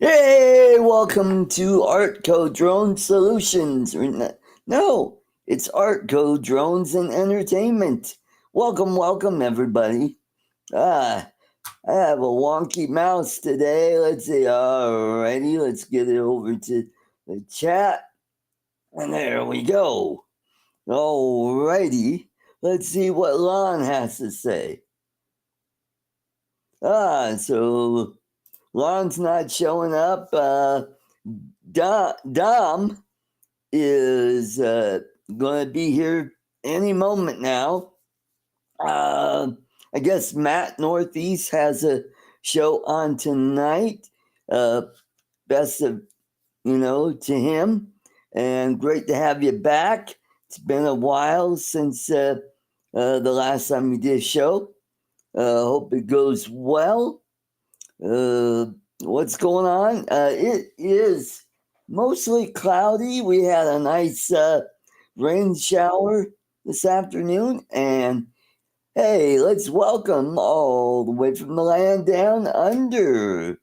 Hey, welcome to ArtCo Drone Solutions. No, it's ArtCo Drones and Entertainment. Welcome, everybody. I have a wonky mouse today. Let's see. Alrighty, let's get it over to the chat. And there we go. Alrighty, let's see what Lon has to say. So Lon's not showing up. Dom is going to be here any moment now. I guess Matt Northeast has a show on tonight. Best of, to him. And great to have you back. It's been a while since the last time we did a show. Hope it goes well. What's going on? It is mostly cloudy. We had a nice rain shower this afternoon. And hey, let's welcome all the way from the land down under.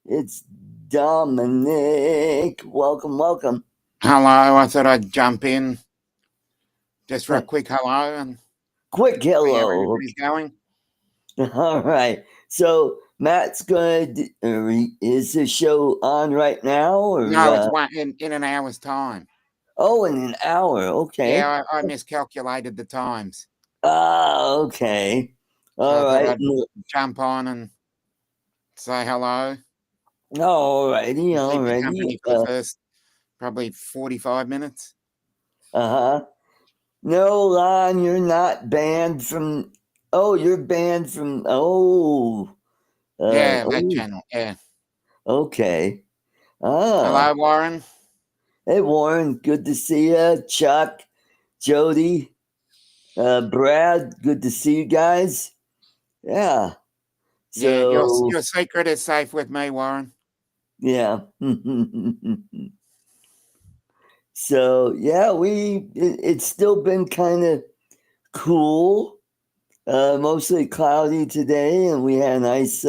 It's Dominic. Welcome. Hello, I thought I'd jump in just for a quick hello and quick see how hello. everybody's going. All right. So Matt's going to, is the show on right now? Or, No, it's in an hour's time. Oh, in an hour. Okay. Yeah, I miscalculated the times. Okay. All right. I thought I'd jump on and say hello. Alrighty. Company for the first probably 45 minutes. No, Lon, you're not banned from. Oh, you're banned from. That channel. Yeah. Okay. Hello, Warren. Hey, Warren. Good to see you. Chuck, Jody, Brad. Good to see you guys. Yeah. So your secret is safe with me, Warren. Yeah. So yeah, it's still been kind of cool, mostly cloudy today, and we had a nice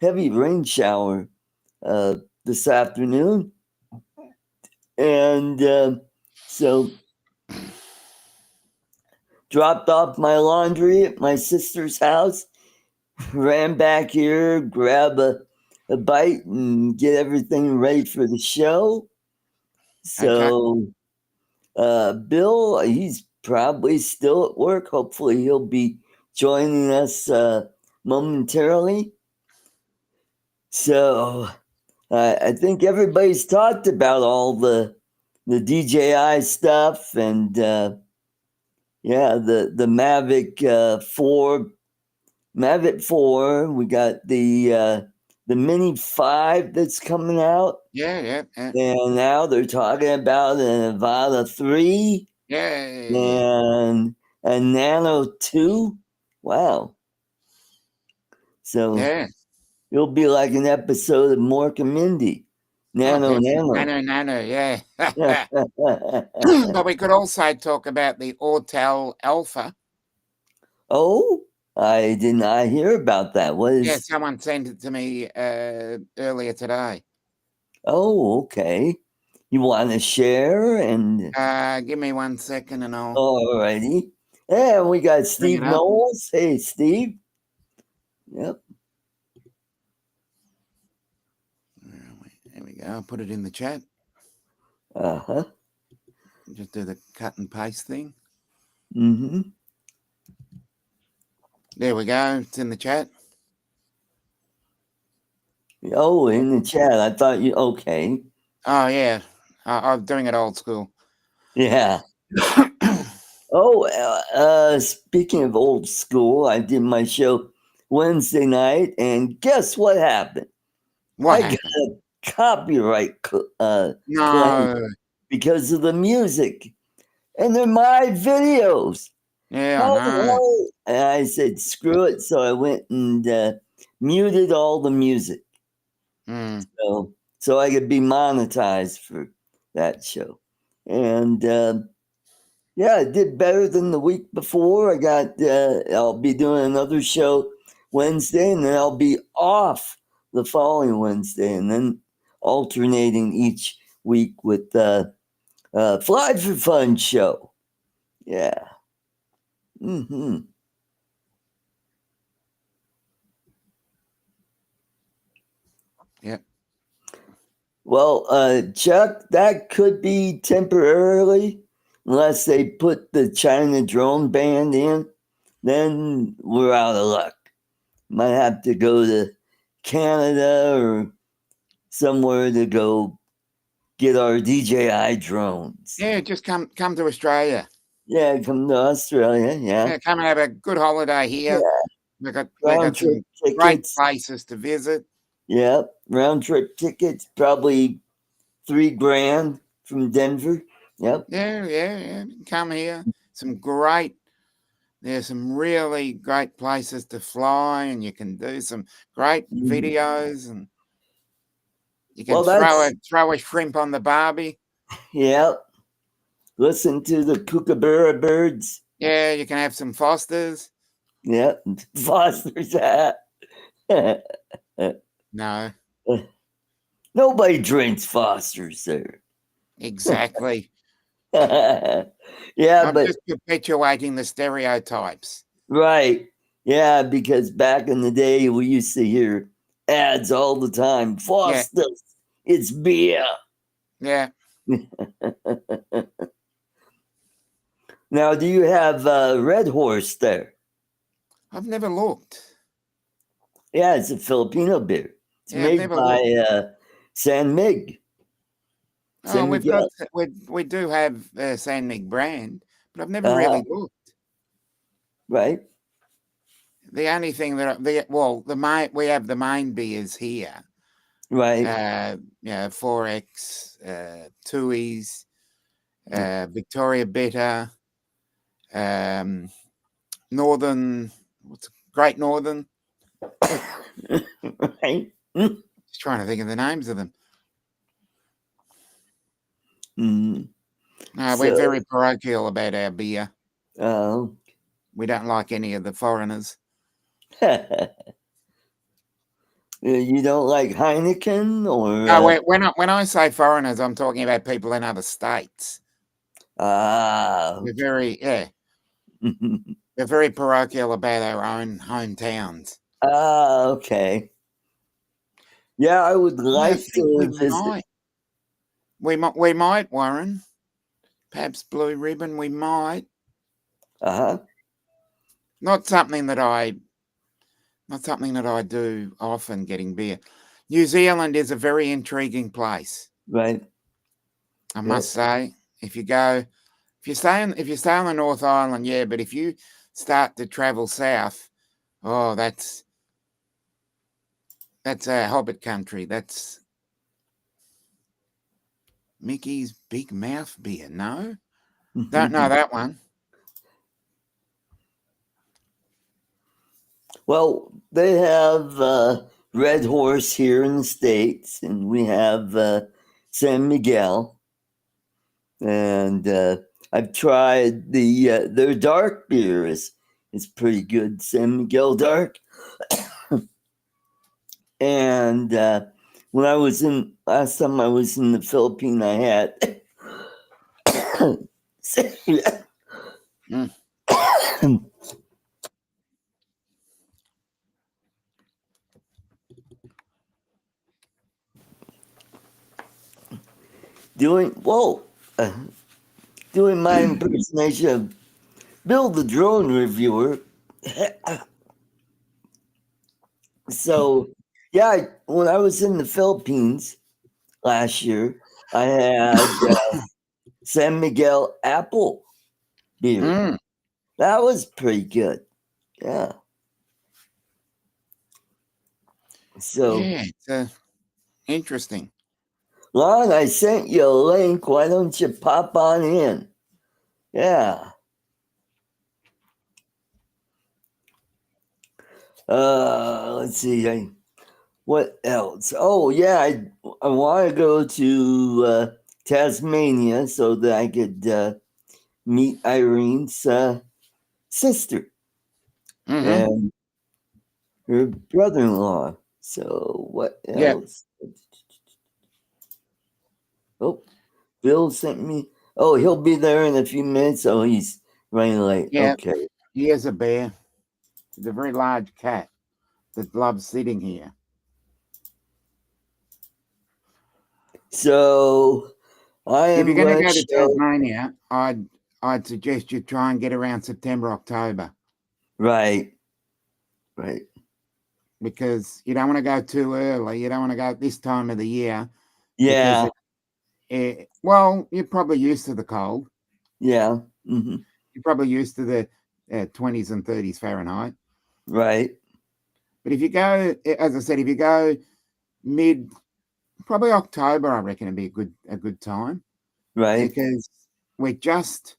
heavy rain shower this afternoon, and so dropped off my laundry at my sister's house, ran back here, grab a bite, and get everything ready for the show. So, Bill, he's probably still at work. Hopefully, he'll be joining us momentarily. So, I think everybody's talked about all the DJI stuff, and the Mavic 4. We got the Mini 5 that's coming out. Yeah. And now they're talking about an Avata 3. And a Nano 2. Wow. So it'll be like an episode of Mork and Mindy. Nano, yeah. But we could also talk about the Autel Alpha. Oh, I did not hear about that. What is? Yeah, someone sent it to me earlier today. Oh, okay. You want to share? And give me 1 second and I'll. Alrighty. And we got Steve Knowles. Hey, Steve. Yep. There we go. I'll put it in the chat. Just do the cut and paste thing. There we go. It's in the chat. Oh, in the chat. I thought you. Okay. Oh, yeah. I'm doing it old school. Yeah. Speaking of old school, I did my show Wednesday night, and guess what happened? What happened? Got a copyright claim because of the music, and they're my videos. Yeah, and I said, screw it. So I went and muted all the music. So I could be monetized for that show. And I did better than the week before. I'll be doing another show Wednesday, and then I'll be off the following Wednesday. And then alternating each week with Fly for Fun show. Yeah. Mm-hmm. Yeah. Well, Chuck, that could be temporarily, unless they put the China drone ban in. Then we're out of luck. Might have to go to Canada or somewhere to go get our DJI drones. Yeah, just come to Australia. Yeah, come to Australia. Yeah. Yeah, come and have a good holiday here. Yeah. We got Round some trip great tickets. places to visit. Yeah. Round trip tickets, probably $3,000 from Denver. Yep. Yeah. Come here. There's some really great places to fly, and you can do some great videos, and you can Well, throw a shrimp on the barbie. yep. Listen to the kookaburra birds. Yeah, you can have some Fosters. Yep. Foster's hat. No, Nobody drinks Foster's there. exactly. Yeah, I'm but just perpetuating the stereotypes. right. Yeah, because back in the day we used to hear ads all the time. Yeah, Foster's, it's beer. yeah. Now, do you have Red Horse there? I've never looked. Yeah, it's a Filipino beer. It's Yeah, I've made never by looked. San Mig. Oh, San Miguel. we do have San Mig brand, but I've never Uh-huh. really looked. Right. The only thing that we have the main beers here. Right. Yeah, 4X, Tui's, Victoria Better, Northern, Great Northern. Right. Just trying to think of the names of them. Mm. No, we're very parochial about our beer. Oh. We don't like any of the foreigners. You don't like Heineken or? No, when I say foreigners, I'm talking about people in other states. We're we're very parochial about our own hometowns. Okay. Yeah, I would I like think we to visit. might. We might, Warren. Perhaps Blue Ribbon. We might. Uh-huh. Not something that I do often. Getting beer. New Zealand is a very intriguing place. Right. I must say. If you stay on the North Island, yeah, but if you start to travel south, oh, that's Hobbit country. That's Mickey's Big Mouth beer. No, don't know that one. Well, they have Red Horse here in the States, and we have San Miguel. And I've tried their dark beer is pretty good, San Miguel Dark. And when last time I was in the Philippines, I had doing my impersonation of Bill the drone reviewer. So yeah, when I was in the Philippines last year, I had San Miguel apple beer. That was pretty good. Yeah. So Yeah, it's interesting. Lon, I sent you a link. Why don't you pop on in? Yeah. Let's see. What else? Oh yeah, I want to go to Tasmania so that I could meet Irene's sister and her brother-in-law. So what Yeah. else? Oh, Bill sent me. Oh, he'll be there in a few minutes. Oh, he's running late. Yeah, Okay. here's a bear. It's a very large cat that loves sitting here. So I If you're am going to going to go to show. Tasmania, I'd suggest you try and get around September, October, Right. Right. because you don't want to go too early. You don't want to go at this time of the year because Yeah. well, you're probably used to the cold. Yeah. Hmm. You're probably used to the 20s and 30s Fahrenheit. Right. But if you go, as I said, if you go mid, probably October, I reckon it'd be a good time Right. because we've just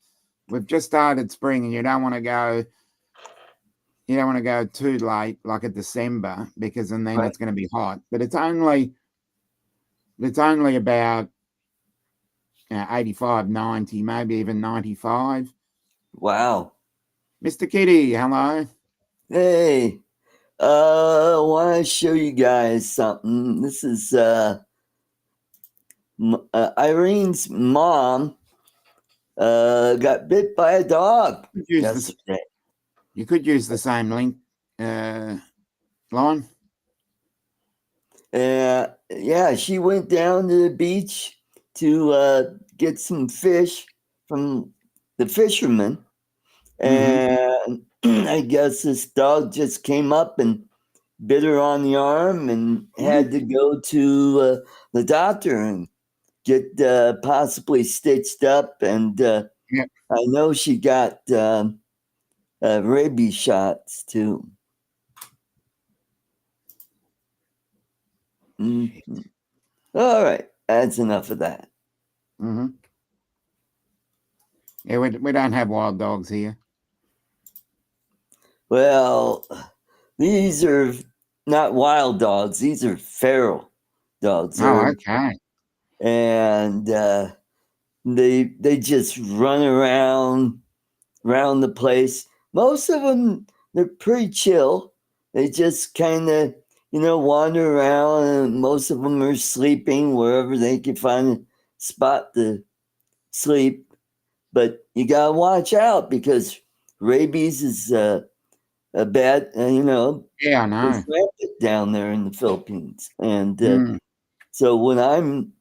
started spring, and you don't want to go too late, like a December, because and then Right. it's going to be hot. But it's only about 85, 90, maybe even 95. Wow. Mr. Kitty, hello. Hey. I want to show you guys something. This is Irene's mom. Got bit by a dog You could use this. yesterday. You could use the same link uh, line. Yeah, she went down to the beach to get some fish from the fisherman, Mm-hmm. and I guess this dog just came up and bit her on the arm, and Mm. had to go to the doctor and get possibly stitched up. And Yeah. I know she got rabies shots too. Mm-hmm. All right, that's enough of that. Mm-hmm. Yeah, we don't have wild dogs here. Well, these are not wild dogs. These are feral dogs. Oh, okay. And they just run around the place. Most of them, they're pretty chill. They just kind of wander around, and most of them are sleeping wherever they can find a spot to sleep. But you gotta watch out because rabies is a bad, Yeah, I it's know. rampant down there in the Philippines. And Mm. so when I'm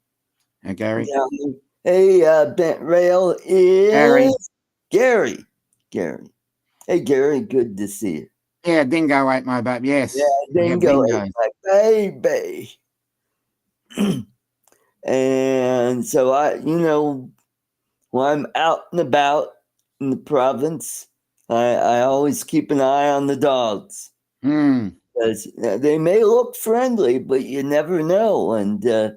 Hey, Gary. down there, hey, Bent Rail Gary. is Gary. Gary. Hey, Gary, good to see you. Yeah, dingo ate my baby. Yeah, Yes, we have Dingo ate dingoes. my baby. And so when I'm out and about in the province, I always keep an eye on the dogs. Mm. Because they may look friendly, but you never know. And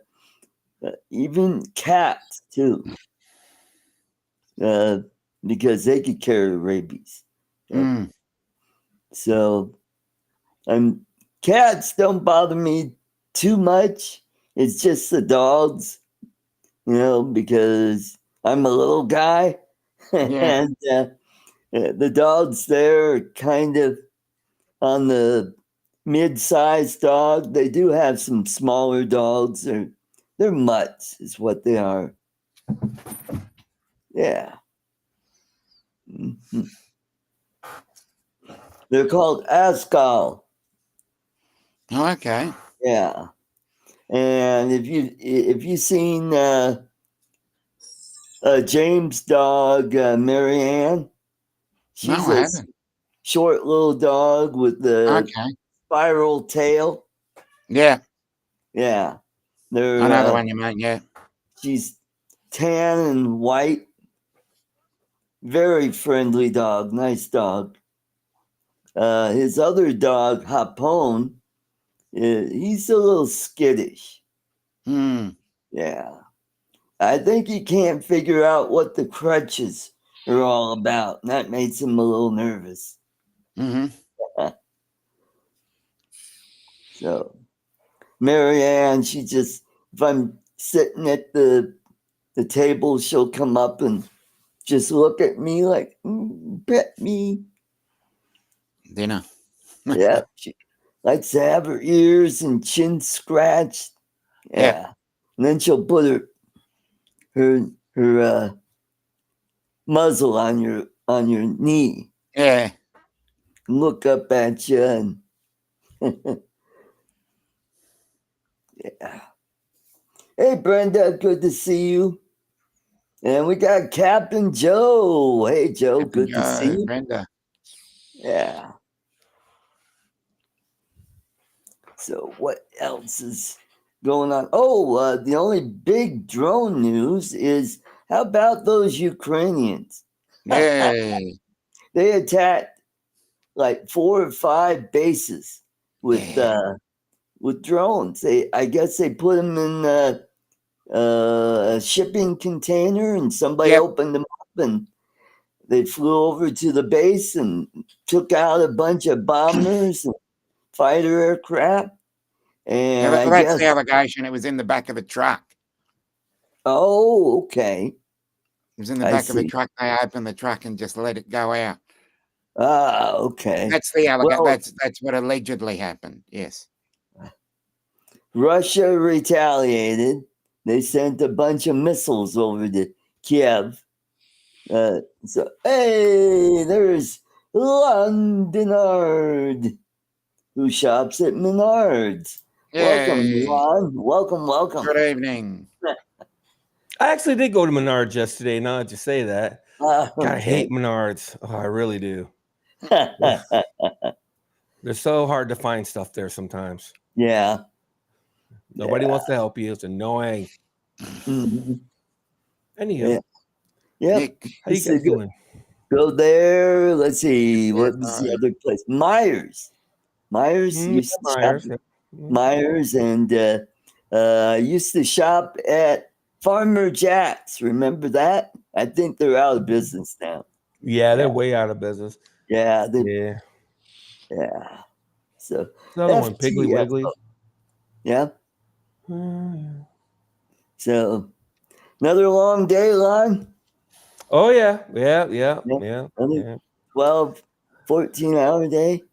even cats, too, uh, because they could carry rabies. Mm. So cats don't bother me too much. It's just the dogs, because I'm a little guy. Yeah. And the dogs there are kind of on the mid-sized dog. They do have some smaller dogs. They're mutts, is what they are. Yeah. Mhm. They're called Ascal. Oh, okay. Yeah. And if you seen James' dog, Marianne, No, she's I a haven't. short little dog with the Okay. spiral tail. Yeah, Yeah. I know the They're one you mean. Yeah. she's tan and white. Very friendly dog. Nice dog. His other dog, Hapone, he's a little skittish. Mm. Yeah. I think he can't figure out what the crutches are all about. And that makes him a little nervous. Mm-hmm. So Marianne, if I'm sitting at the table, she'll come up and just look at me like, pet me. Dinner. Yeah. She likes to have her ears and chin scratched. Yeah. Yeah. And then she'll put her muzzle on your knee, Yeah. look up at you, and yeah. Hey, Brenda, good to see you. And we got Captain Joe. Hey, Joe, Captain good to see Joe, you. Brenda. Yeah. So what else is going on? Oh, the only big drone news is how about those Ukrainians? Yay. They attacked like 4 or 5 bases Yeah. with drones. I guess they put them in a shipping container, and somebody Yep. opened them up, and they flew over to the base and took out a bunch of bombers and fighter aircraft. Yeah, And I that's guess, the allegation. It was in the back of the truck. oh, okay. It was in the I back of the see. truck. They opened the truck and just let it go out. Ah, okay. That's the allegation. Well, That's what allegedly happened. Yes. Russia retaliated. They sent a bunch of missiles over to Kiev. So, hey, there's Londonard, who shops at Menards. Welcome, Yay. Lon. Welcome. Good evening. I actually did go to Menards yesterday. Now that you say that, God, I Okay. hate Menards. Oh, I really do. They're so hard to find stuff there sometimes. Yeah. Nobody wants to help you. It's annoying. Mhm. Anyhow, Yeah. Yep. Nick. how you guys doing? Go there. Let's see. Yeah, What was the other place? Myers. Myers used to shop Myers. at Myers, and used to shop at Farmer Jack's. Remember that? I think they're out of business now. Yeah, they're Yeah. way out of business. Yeah. Yeah. Yeah. So Another one, Piggly FTF. Wiggly. Yeah. So another long day, Lon. Oh yeah. Another 12, 14-hour day.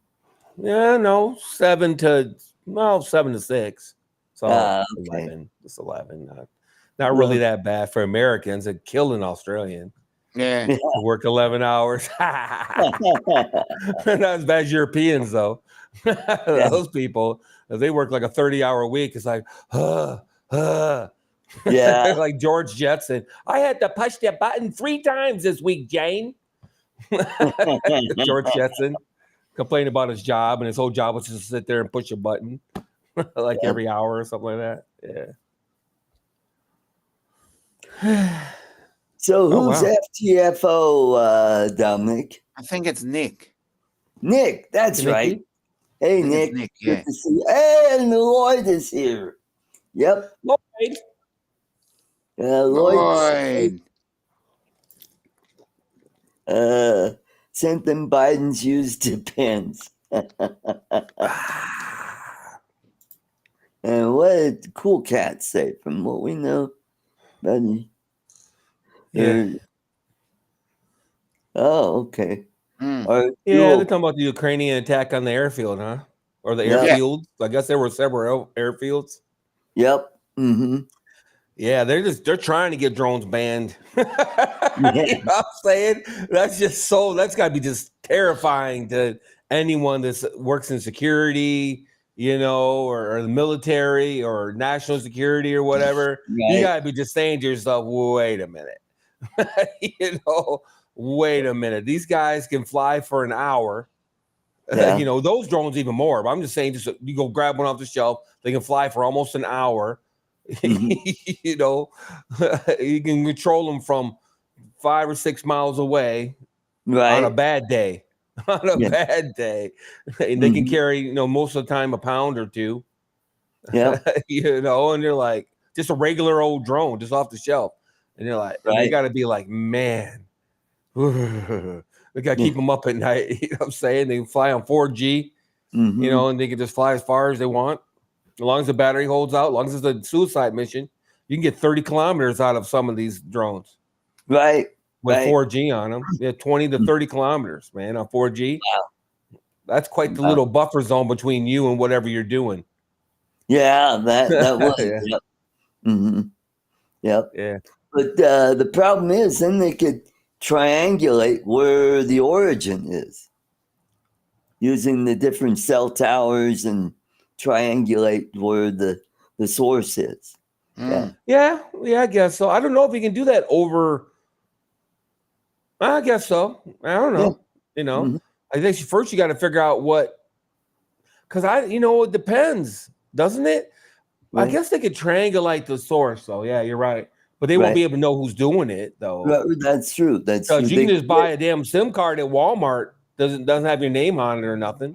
Yeah, no, 7 to 6. So Okay. 11. It's 11. Not really that bad for Americans. They're killing Australian. Yeah. They work 11 hours. Not as bad as Europeans, though. Those people, if they work like a 30-hour week, it's like, Yeah. like George Jetson. I had to push the button 3 times this week, Jane. George Jetson complained about his job, and his whole job was just to sit there and push a button like every hour or something like that. Yeah. So who's FTFO, Dominic? I think it's Nick. Nick, that's right. Hey, I think Nick. it's Nick, Good yeah. to see you. And Lloyd is here. Yep. Lloyd. Lloyd. Sent them Biden's used depends. And what did Cool Cat say? From what we know, Buddy. Yeah. Oh, okay. Yeah, they're talking about the Ukrainian attack on the airfield, huh? Or the airfield. I guess there were several airfields. Yep. Mm-hmm. Yeah, they're trying to get drones banned. You know what I'm saying? That's got to be just terrifying to anyone that works in security, or the military or national security or whatever. Right. You got to be just saying to yourself, wait a minute. Wait a minute. These guys can fly for an hour. Yeah. Those drones even more. But I'm just saying, you go grab one off the shelf. They can fly for almost an hour. Mm-hmm. You can control them from 5 or 6 miles away, right? On a bad day. Bad day. And they can carry, most of the time a pound or 2. Yeah. And they're like just a regular old drone just off the shelf. And you're like, right. They got to be like, man, we got to keep them up at night. You know what I'm saying? They can fly on 4G, and they can just fly as far as they want. As long as the battery holds out, as long as it's a suicide mission, you can get 30 kilometers out of some of these drones. Right. With 4G on them. Yeah, 20 to 30 kilometers, man, on 4G. Wow. That's quite the little buffer zone between you and whatever you're doing. Yeah, that was. Yeah. Yep. Mm-hmm. Yep. Yeah. But the problem is, then they could triangulate where the origin is using the different cell towers and triangulate where the source is. Yeah, I guess so. I don't know if you can do that over. I guess so. I don't know. Mm-hmm. I think first you got to figure out what, because it depends, doesn't it? Right. I guess they could triangulate the source. So yeah, you're right. But they won't be able to know who's doing it though. That's true. That's true. You can just buy a damn SIM card at Walmart. Doesn't have your name on it or nothing.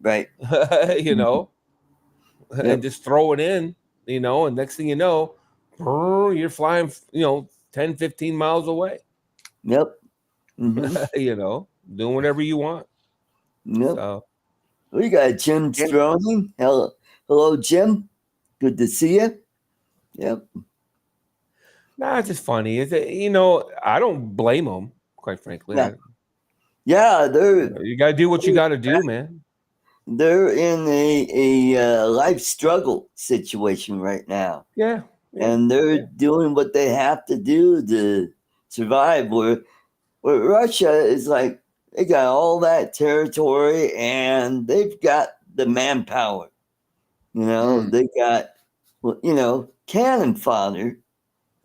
Right. And just throw it in, and next thing you know, you're flying, 10, 15 miles away. Yep. Mm-hmm. Doing whatever you want. Yep. So we got Jim Stroning. Hello, Jim. Good to see you. Yep. Nah, it's just funny. I don't blame them, quite frankly. Yeah, you gotta do what you gotta do, man. They're in a life struggle situation right now. Yeah. And they're doing what they have to do to survive. Where Russia is like, they got all that territory and they've got the manpower. They got, cannon fodder,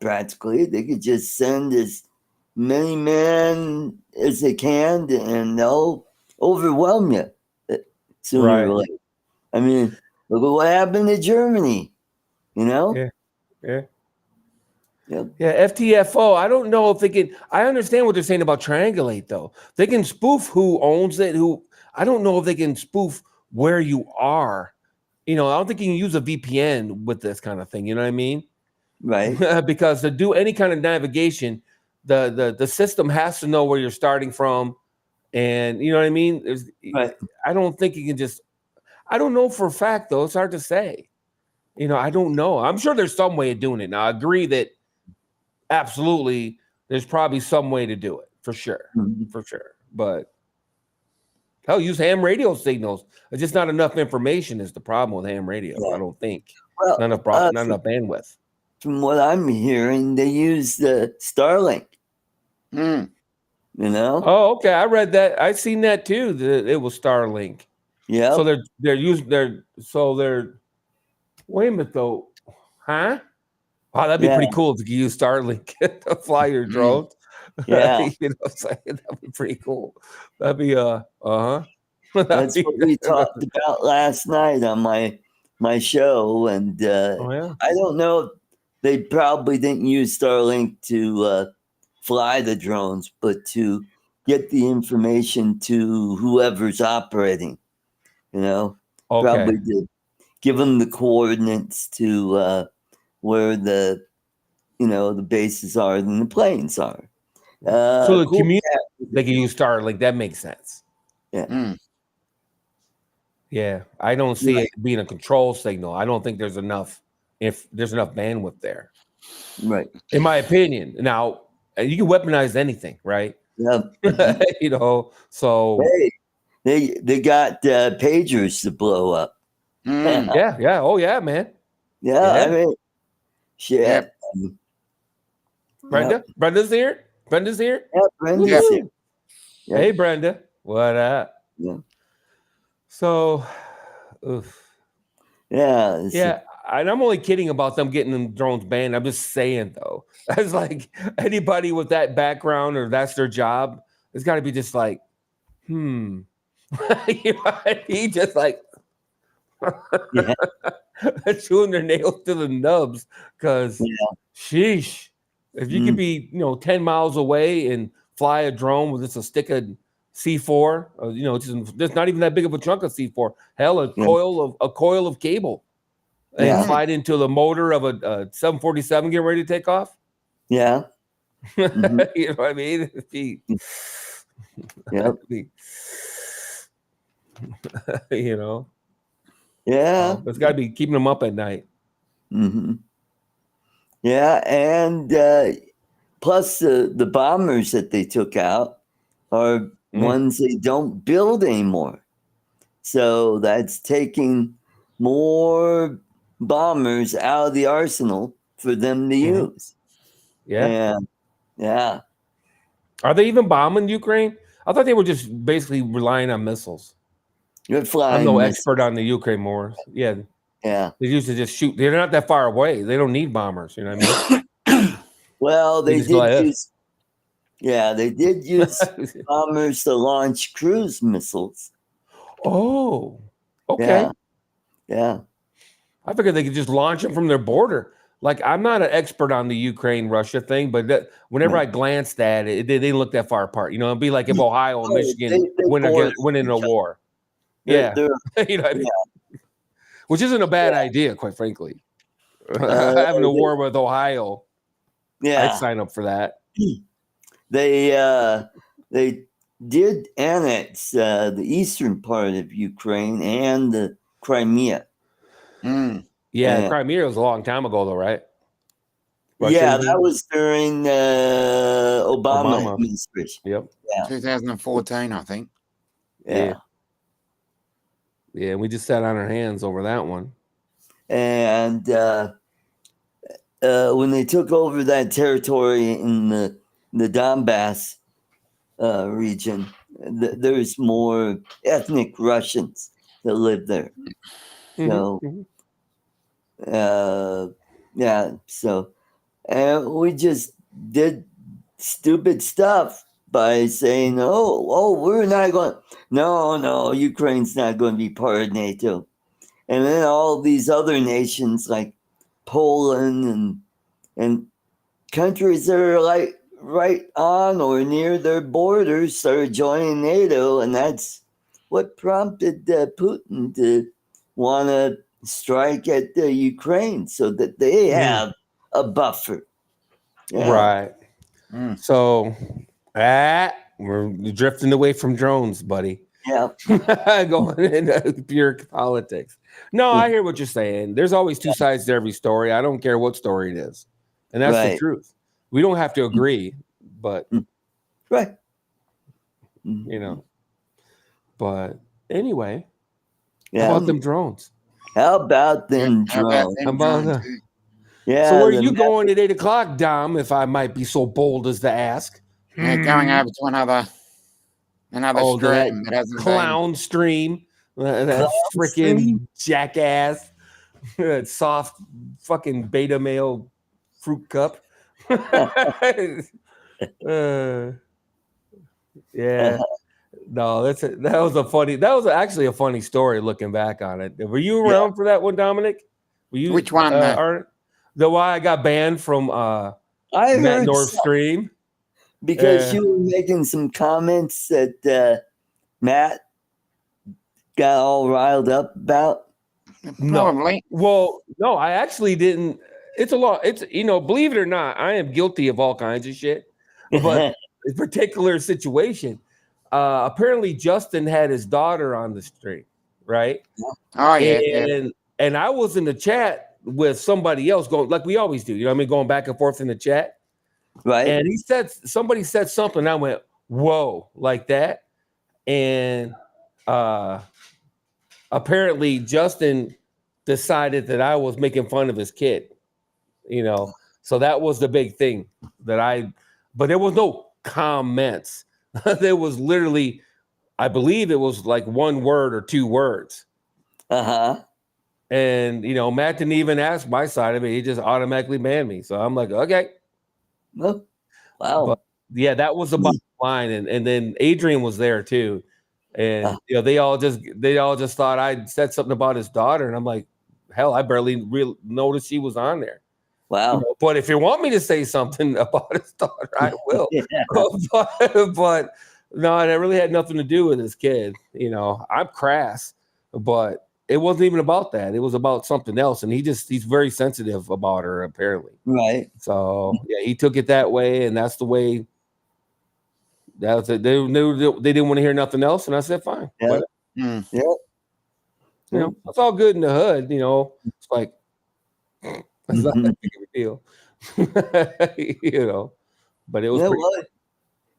practically. They could just send as many men as they can and they'll overwhelm you sooner or later. I mean, look at what happened to Germany, Yeah. Yep. Yeah, FTFO. I don't know if they can. I understand what they're saying about triangulate, though. They can spoof who owns it. I don't know if they can spoof where you are. I don't think you can use a VPN with this kind of thing. You know what I mean? Right. Because to do any kind of navigation, the system has to know where you're starting from, and you know what I mean. Right. I don't think you can just. I don't know for a fact, though. It's hard to say. I don't know. I'm sure there's some way of doing it. Now, I agree that. Absolutely, there's probably some way to do it for sure, But hell, use ham radio signals. It's just not enough information is the problem with ham radio. Yeah. I don't think not enough bandwidth. From what I'm hearing, they use the Starlink. Oh, okay. I read that. I seen that too. It was Starlink. Yeah. So they're using Wait a minute though, huh? Wow, that'd be pretty cool if you could use Starlink to fly your drones. Yeah. That'd be pretty cool. That'd be That's what we talked about last night on my show. And I don't know, they probably didn't use Starlink to fly the drones, but to get the information to whoever's operating, probably to give them the coordinates to where the bases are and the planes are. So the community, they can use Starlink. That makes sense. Yeah. Yeah. I don't see it being a control signal. I don't think there's enough, if there's enough bandwidth there. Right. In my opinion. Now, you can weaponize anything, right? Yeah. So they got pagers to blow up. Yeah. Oh yeah, man. Yeah. I mean, shit. Yep. Brenda's here. Yeah, Brenda's here. Yep. Hey, Brenda. What up? Yeah. So, yeah. And I'm only kidding about them getting them drones banned. I'm just saying, though. It's like anybody with that background or that's their job, it's got to be just like, He just like chewing their nails to the nubs because, sheesh, if you could be, 10 miles away and fly a drone with just a stick of C4, there's not even that big of a chunk of C4. Hell, a coil of cable. And slide into the motor of a 747 getting ready to take off. Yeah. Mm-hmm. You know what I mean? Yeah. It's got to be keeping them up at night. Mm-hmm. Yeah, and plus the bombers that they took out are ones they don't build anymore. So that's taking more bombers out of the arsenal for them to use. Yeah. Yeah. Are they even bombing Ukraine? I thought they were just basically relying on missiles. You're flying. I'm no missiles. expert on the Ukraine wars. Yeah. Yeah. They used to just shoot. They're not that far away. They don't need bombers. You know what I mean? Well, they just go did like use. Yeah, they did use this. bombers to launch cruise missiles. Oh, okay. Yeah. I figured they could just launch them from their border. Like, I'm not an expert on the Ukraine-Russia thing, but whenever I glanced at it, they didn't look that far apart. You know, it'd be like if Ohio and Michigan went in a war. Yeah. You know what I mean? Which isn't a bad idea, quite frankly. Having a war with Ohio, I'd sign up for that. They did annex the eastern part of Ukraine and the Crimea. Yeah, Crimea was a long time ago, though, right? That was during Obama administration. Yep. Yeah. 2014, I think. Yeah. Yeah, we just sat on our hands over that one. And when they took over that territory in the Donbass region, there's more ethnic Russians that live there. So, we just did stupid stuff by saying, we're not going. No, Ukraine's not going to be part of NATO. And then all these other nations like Poland and countries that are like right on or near their borders started joining NATO, and that's what prompted Putin to want to strike at Ukraine so that they have a buffer. Right. So we're drifting away from drones, buddy. Yeah. Going into pure politics. No, I hear what you're saying. There's always two sides to every story. I don't care what story it is. And that's the truth. We don't have to agree, but right. You know. But anyway, how about them drones? How about them drones? So where are you going at 8 o'clock, Dom, if I might be so bold as to ask? Going over to another stream that hasn't clown stream. That freaking jackass. That soft fucking beta male fruit cup. Yeah. No, that was actually a funny story looking back on it. Were you around for that one, Dominic? Were you which one? The why I got banned from I Matt North stream? Because you were making some comments that Matt got all riled up about. Probably. Well, no, I actually didn't. It's a lot. It's, believe it or not, I am guilty of all kinds of shit. But a particular situation, apparently Justin had his daughter on the stream, right? Oh, yeah. And I was in the chat with somebody else going, like we always do, going back and forth in the chat. Right. And somebody said something. I went, whoa, like that. And apparently Justin decided that I was making fun of his kid, So that was the big thing but there was no comments. There was literally, I believe it was like one word or two words. And, Matt didn't even ask my side of it. He just automatically banned me. So I'm like, okay. Wow. But yeah, that was the bottom line. And then Adrian was there too. And they all just thought I said something about his daughter. And I'm like, hell, I barely noticed she was on there. Wow. But if you want me to say something about his daughter, I will. But no, it really had nothing to do with his kid. I'm crass, but it wasn't even about that. It was about something else. And he's very sensitive about her, apparently. Right. So yeah, he took it that way, and that's the way. That was it. They didn't want to hear nothing else, and I said, fine. Yeah. It's all good in the hood. It's like it's not that big of a deal. But it was.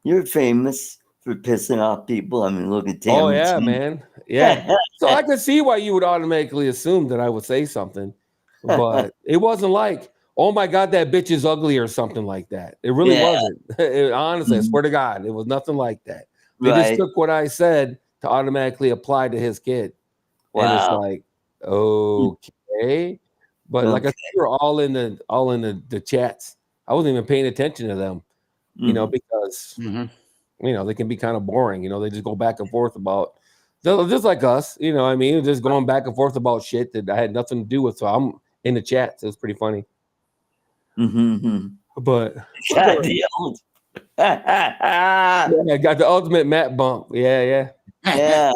You're famous for pissing off people. I mean, look at Tam. Oh yeah, man. Yeah. So I could see why you would automatically assume that I would say something, but it wasn't like, oh my God, that bitch is ugly or something like that. It really wasn't. Honestly, I swear to God, it was nothing like that. They just took what I said to automatically apply to his kid. Wow. And it's like, okay. But like I said, we were all in the chats. I wasn't even paying attention to them, because they can be kind of boring. They just go back and forth about just like us, I mean, just going back and forth about shit that I had nothing to do with. So I'm in the chats. It was pretty funny. But God, I got the ultimate Matt bump. Yeah. I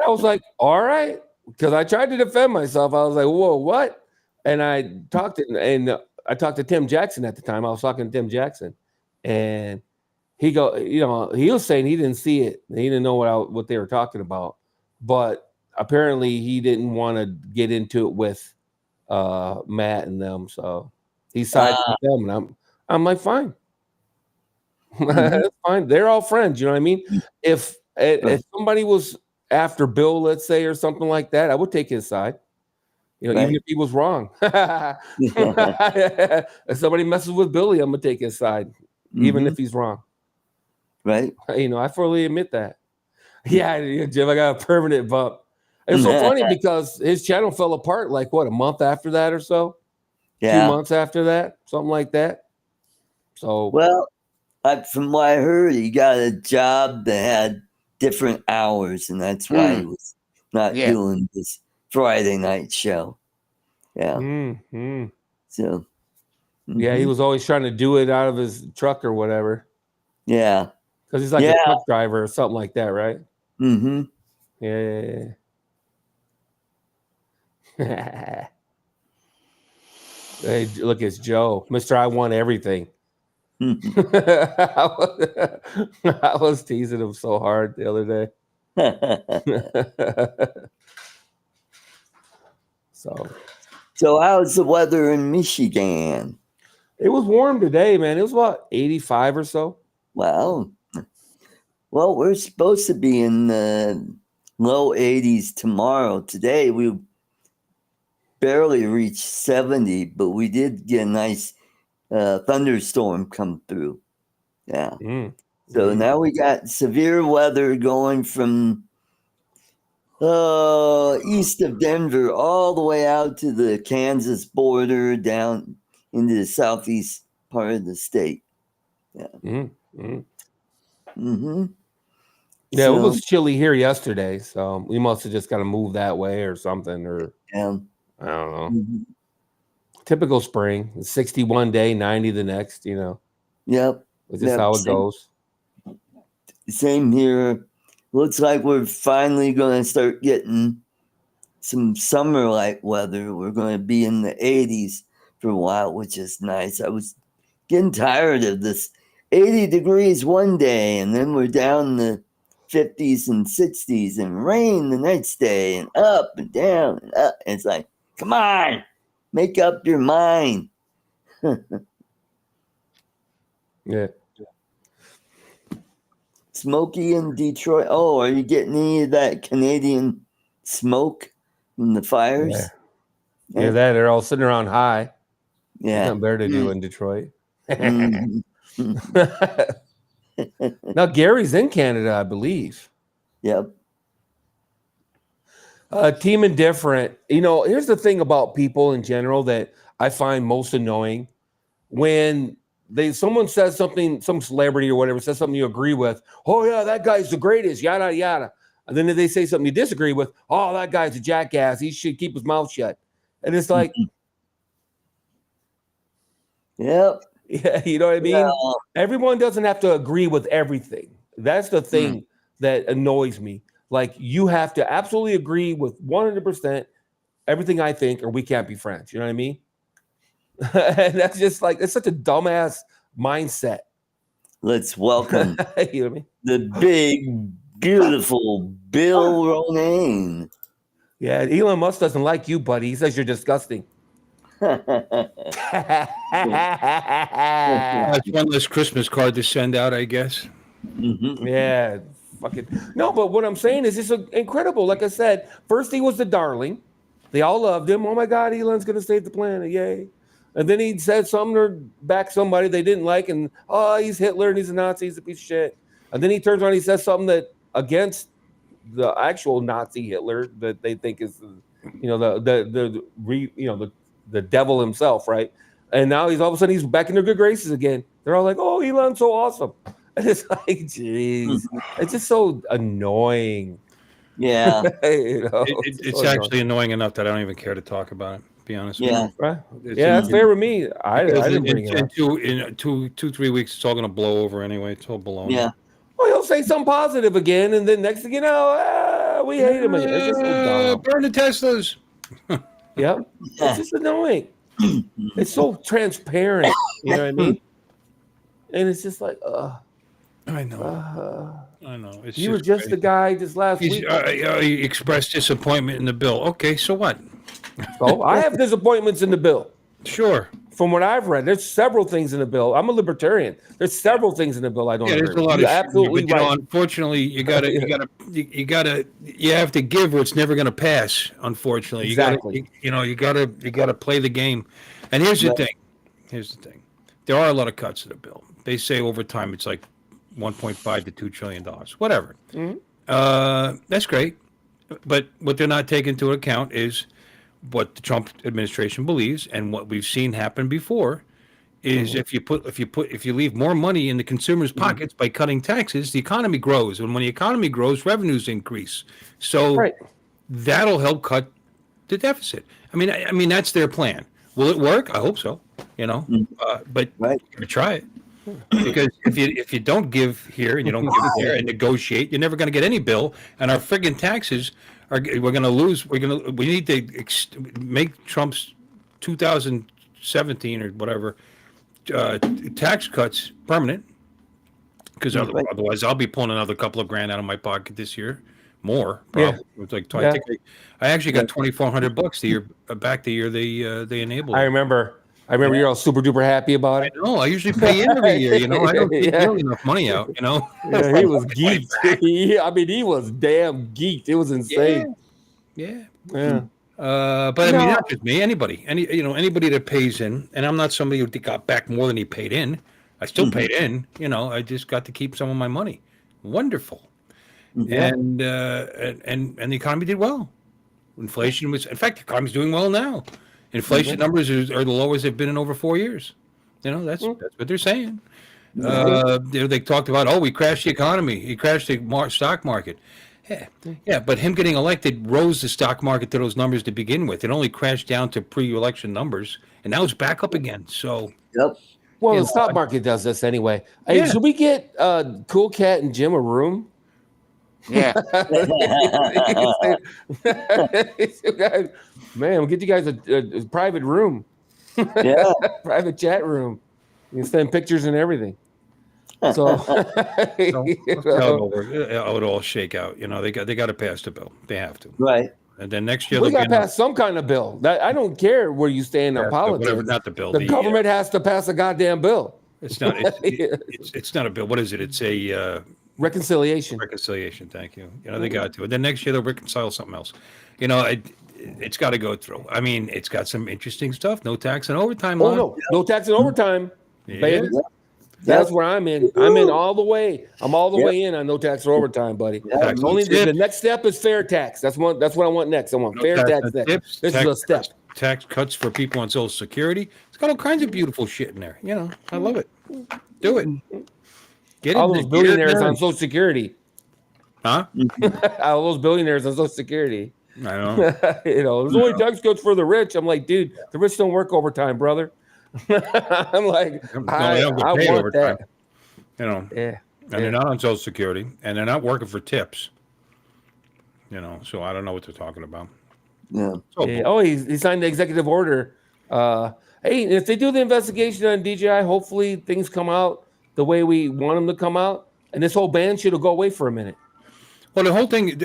was like, all right, because I tried to defend myself. I was like, whoa, what? And I talked to Tim Jackson at the time. I was talking to Tim Jackson, and he was saying he didn't see it. He didn't know what they were talking about, but apparently he didn't want to get into it with Matt and them. So he sided with them, and I'm like, fine. That's fine. They're all friends. You know what I mean? If somebody was after Bill, let's say, or something like that, I would take his side. Even if he was wrong. If somebody messes with Billy, I'm gonna take his side, even if he's wrong. Right. I fully admit that. Yeah, Jim, I got a permanent bump. It's so funny because his channel fell apart like a month after that or so. 2 months after that, something like that. So from what I heard, he got a job that had different hours, and that's why he was not doing this Friday night show. Yeah. So. Yeah, he was always trying to do it out of his truck or whatever. Yeah. Because he's like a truck driver or something like that, right? Yeah. Hey, look, it's Joe. Mr. I want everything. I was teasing him so hard the other day. So how's the weather in Michigan? It was warm today, man. It was about 85 or so. Wow. Well, we're supposed to be in the low 80s tomorrow. Today we barely reached 70, but we did get a nice thunderstorm come through. Yeah. So now we got severe weather going from east of Denver all the way out to the Kansas border down into the southeast part of the state. Yeah. Yeah, it was chilly here yesterday, so we must have just got to move that way or something, or I don't know. Typical spring, 61 day, 90 the next. Yep. It's just how it goes. Same here. Looks like we're finally going to start getting some summer-like weather. We're going to be in the 80s for a while, which is nice. I was getting tired of this 80 degrees one day, and then we're down in the 50s and 60s and rain the next day and up and down and up. And it's like, come on, make up your mind. Yeah. Smoky in Detroit. Oh, are you getting any of that Canadian smoke from the fires? Yeah, they're all sitting around high. Yeah. Nothing better to do in Detroit. Now Gary's in Canada, I believe. Yep. Team Indifferent. Here's the thing about people in general that I find most annoying. When someone says something, some celebrity or whatever says something you agree with, oh yeah, that guy's the greatest, yada yada. And then if they say something you disagree with, oh, that guy's a jackass, he should keep his mouth shut. And it's like, yep. Yeah, you know what I mean? Yeah. Everyone doesn't have to agree with everything. That's the thing that annoys me. Like, you have to absolutely agree with 100% everything I think, or we can't be friends. You know what I mean? And that's just like, it's such a dumbass mindset. Let's welcome you know what I mean? The big, beautiful Bill Ronayne. Yeah, Elon Musk doesn't like you, buddy. He says you're disgusting. That's one less Christmas card to send out, I guess. Yeah, fucking no. But what I'm saying is, it's incredible. Like I said, first he was the darling. They all loved him. Oh my God, Elon's gonna save the planet! Yay! And then he said something or back somebody they didn't like, and he's Hitler and he's a Nazi, he's a piece of shit. And then he turns around, he says something that against the actual Nazi Hitler that they think is, the devil himself, right? And now he's all of a sudden he's back in their good graces again. They're all like, "Oh, Elon's so awesome," and it's like, "Jeez, it's just so annoying." Yeah, it's actually annoying enough that I don't even care to talk about it. To be honest. Yeah, with you. Right. Yeah, that's fair with me. I didn't bring it up. In 2-3 weeks, it's all going to blow over anyway. It's all baloney. Yeah. Well, he'll say something positive again, and then next thing you know, we hate him again. It's just so dumb. Burn the Teslas. Yep. It's just annoying. It's so transparent. You know what I mean? And it's just like, I know. I know. It's you were just crazy. the guy just last week. He expressed disappointment in the bill. Okay, so what? So I have disappointments in the bill. Sure. From what I've read, there's several things in the bill. I'm a libertarian. There's several things in the bill I don't agree. There's a lot You're of absolutely shit, but, right. unfortunately, you have to give or it's never going to pass. Unfortunately, Exactly. you gotta play the game. And here's the thing. There are a lot of cuts to the bill. They say over time it's like 1.5 to $2 trillion, whatever. Mm-hmm. That's great, but what they're not taking into account is what the Trump administration believes, and what we've seen happen before is if you leave more money in the consumers' pockets by cutting taxes, the economy grows, and when the economy grows, revenues increase. So that'll help cut the deficit. I mean that's their plan. Will it work? I hope so. But you try it. Because if you don't give here and you don't give there and negotiate, you're never going to get any bill. And our friggin' taxes we're going to lose. We need to make Trump's 2017 or whatever tax cuts permanent. Because otherwise, I'll be pulling another couple of grand out of my pocket this year. More, probably. Yeah. It's like I actually got $2,400 the year they enabled. I remember you're all super duper happy about it. No, I usually pay in every year. I don't take really enough money out. Yeah, he was geeked. He was damn geeked. It was insane. Yeah. But I mean, not just me. Anybody that pays in, and I'm not somebody who got back more than he paid in. I still paid in. I just got to keep some of my money. Wonderful. Yeah. And the economy did well. Inflation was, in fact, the economy's doing well now. Inflation numbers are the lowest they've been in over 4 years. That's what they're saying. They talked about, we crashed the economy. He crashed the stock market. Yeah, but him getting elected rose the stock market to those numbers to begin with. It only crashed down to pre-election numbers, and now it's back up again. So, well, the stock market does this anyway. Hey, should we get Cool Cat and Jim a room? Yeah. Man, we'll get you guys a private room. Yeah. Private chat room. You can send pictures and everything. So how it would all shake out. They got to pass the bill. They have to. Right. And then next year we got to pass some kind of bill. I don't care where you stand on politics. Whatever, not the bill. The government has to pass a goddamn bill. It's not. It's not a bill. What is it? It's a reconciliation. Reconciliation. Thank you. They got to. And then next year they'll reconcile something else. It's got to go through. I mean, it's got some interesting stuff. No tax and overtime. No tax and overtime. Yeah. Baby. That's where I'm in. I'm in all the way. I'm all the way in on no tax or overtime, buddy. Yeah. Only the next step is fair tax. That's what I want next. I want fair tax next. This is a step. Tax cuts for people on Social Security. It's got all kinds of beautiful shit in there. I love it. Do it. Get all those billionaires on Social Security. Huh? All those billionaires on Social Security. I know. There's only tax cuts for the rich. I'm like, dude, the rich don't work overtime, brother. I'm like, I want overtime. that. And they're not on Social Security, and they're not working for tips. So I don't know what they're talking about. Yeah. He signed the executive order. Hey, if they do the investigation on DJI, hopefully things come out the way we want them to come out, and this whole ban should go away for a minute. Well, the whole thing.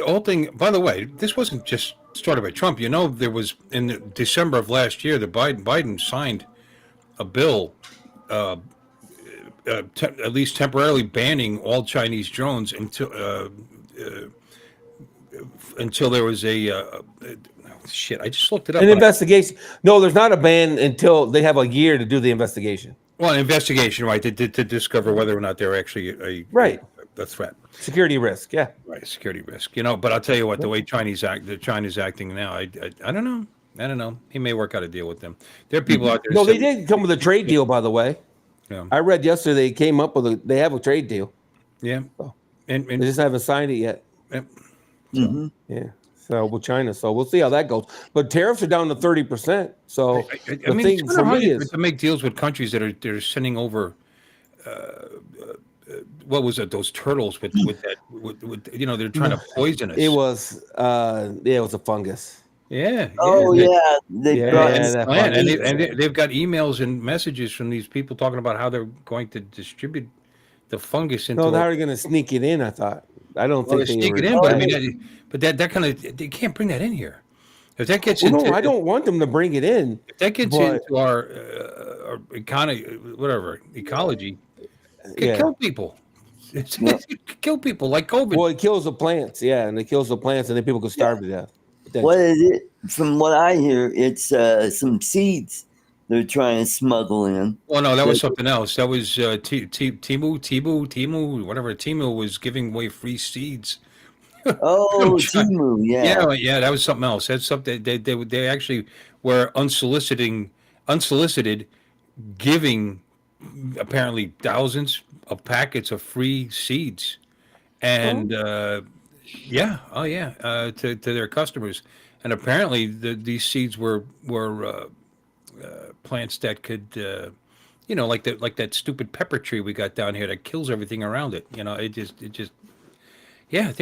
By the way, this wasn't just started by Trump. There was in December of last year, Biden signed a bill, at least temporarily banning all Chinese drones until there was a Shit, I just looked it up. An investigation. No, there's not a ban until they have a year to do the investigation. Well, an investigation, right, to discover whether or not they're actually a threat. Security risk, yeah. Right, security risk. But I'll tell you what, the way China's acting now, I don't know. I don't know. He may work out a deal with them. There are people out there. No, they did come with a trade deal, by the way. Yeah. I read yesterday they came up with they have a trade deal. Yeah. And they just haven't signed it yet. Yep. So, yeah. So with China, so we'll see how that goes. But tariffs are down to 30%. So I mean, it's kind of hard to make deals with countries that are sending over. What was it? Those turtles with they're trying to poison us. It was a fungus. Yeah. They've got emails and messages from these people talking about how they're going to distribute the fungus into. No, how are they going to sneak it in? I thought. I don't think they sneak it in, but I mean, that kind of they can't bring that in here. If that gets into, I don't want them to bring it in. If that gets into our ecology, it can kill people. It kill people like COVID. Well, it kills the plants, and it kills the plants, and then people can starve to death. What is it? From what I hear, it's some seeds they're trying to smuggle in. Well, no, that was something else. That was Timu, whatever. Timu was giving away free seeds. Oh, Timu, yeah, that was something else. That's something they actually were unsolicited, giving apparently thousands of packets of free seeds, and to their customers. And apparently these seeds were plants that could, like that stupid pepper tree we got down here that kills everything around it. They've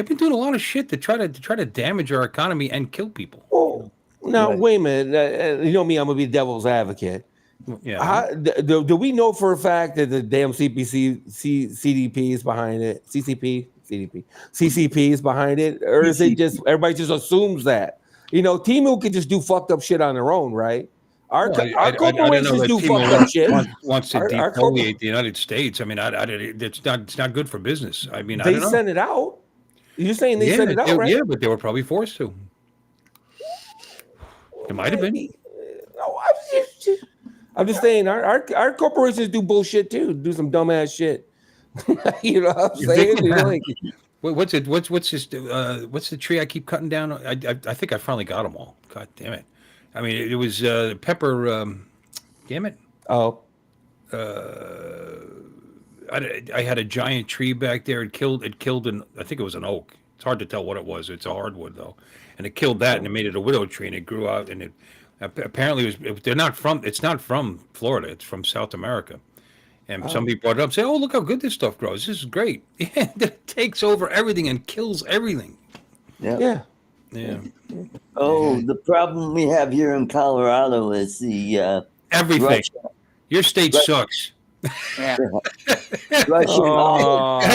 been doing a lot of shit to try to damage our economy and kill people. Oh, now wait a minute. You know me, I'm gonna be devil's advocate. Yeah. Do we know for a fact that the damn CDP is behind it? CCP is behind it, or is it just everybody just assumes that? Timu can just do fucked up shit on their own, right? Our corporations do fucked up shit. Wants to defoliate the United States. I mean, it's not good for business. I mean, they sent it out. You're saying they sent it out, right? Yeah, but they were probably forced to. It might have been. No, I'm just saying our corporations do bullshit too. Do some dumbass shit. You know what I'm saying? What's the tree I keep cutting down? I think I finally got them all. God damn it! I mean, it was pepper. Damn it! Oh. I had a giant tree back there. It killed I think it was an oak. It's hard to tell what it was. It's a hardwood though, and it killed that, and it made it a widow tree, and it grew out, and it apparently it's not from Florida. It's from South America. And somebody brought it up, say, "Oh, look how good this stuff grows. This is great." Yeah, it takes over everything and kills everything. Yeah. Oh, the problem we have here in Colorado is the everything. Russia. Your state sucks. Yeah.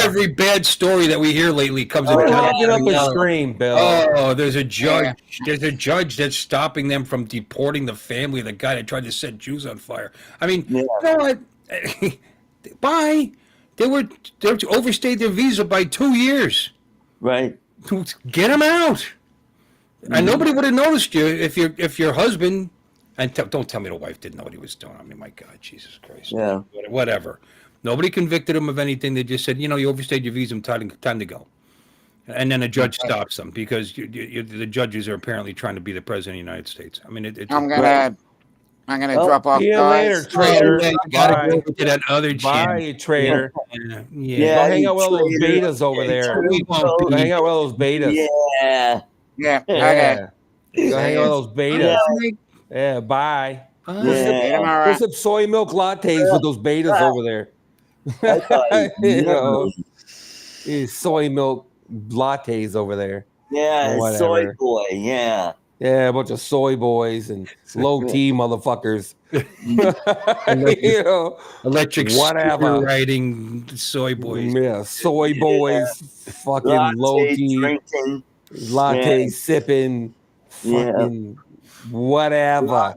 Every bad story that we hear lately comes in. Get up and scream, Bill. Oh, there's a judge. Yeah. There's a judge that's stopping them from deporting the family of the guy that tried to set Jews on fire. I mean, you know what? Bye. They overstayed their visa by 2 years. Right. Get them out. And nobody would have noticed you if your husband. And don't tell me the wife didn't know what he was doing. I mean, my God, Jesus Christ. Yeah. Whatever. Nobody convicted him of anything. They just said, you overstayed your visa. Time to go. And then a judge stops them because the judges are apparently trying to be the president of the United States. I mean, I'm gonna drop off. See you later, traitor. Gotta go to that other Bye, traitor. Yeah. Go hang out with all those betas over there. Go hang out with all those betas. Yeah. Okay. Go hang out with those betas. Yeah, bye. Go sip soy milk lattes with those betas over there. Soy milk lattes over there. Yeah, soy boy. Yeah. Yeah, a bunch of soy boys and low T motherfuckers. Electric whatever riding soy boys. Yeah, soy boys, fucking low T, latte sipping, fucking whatever.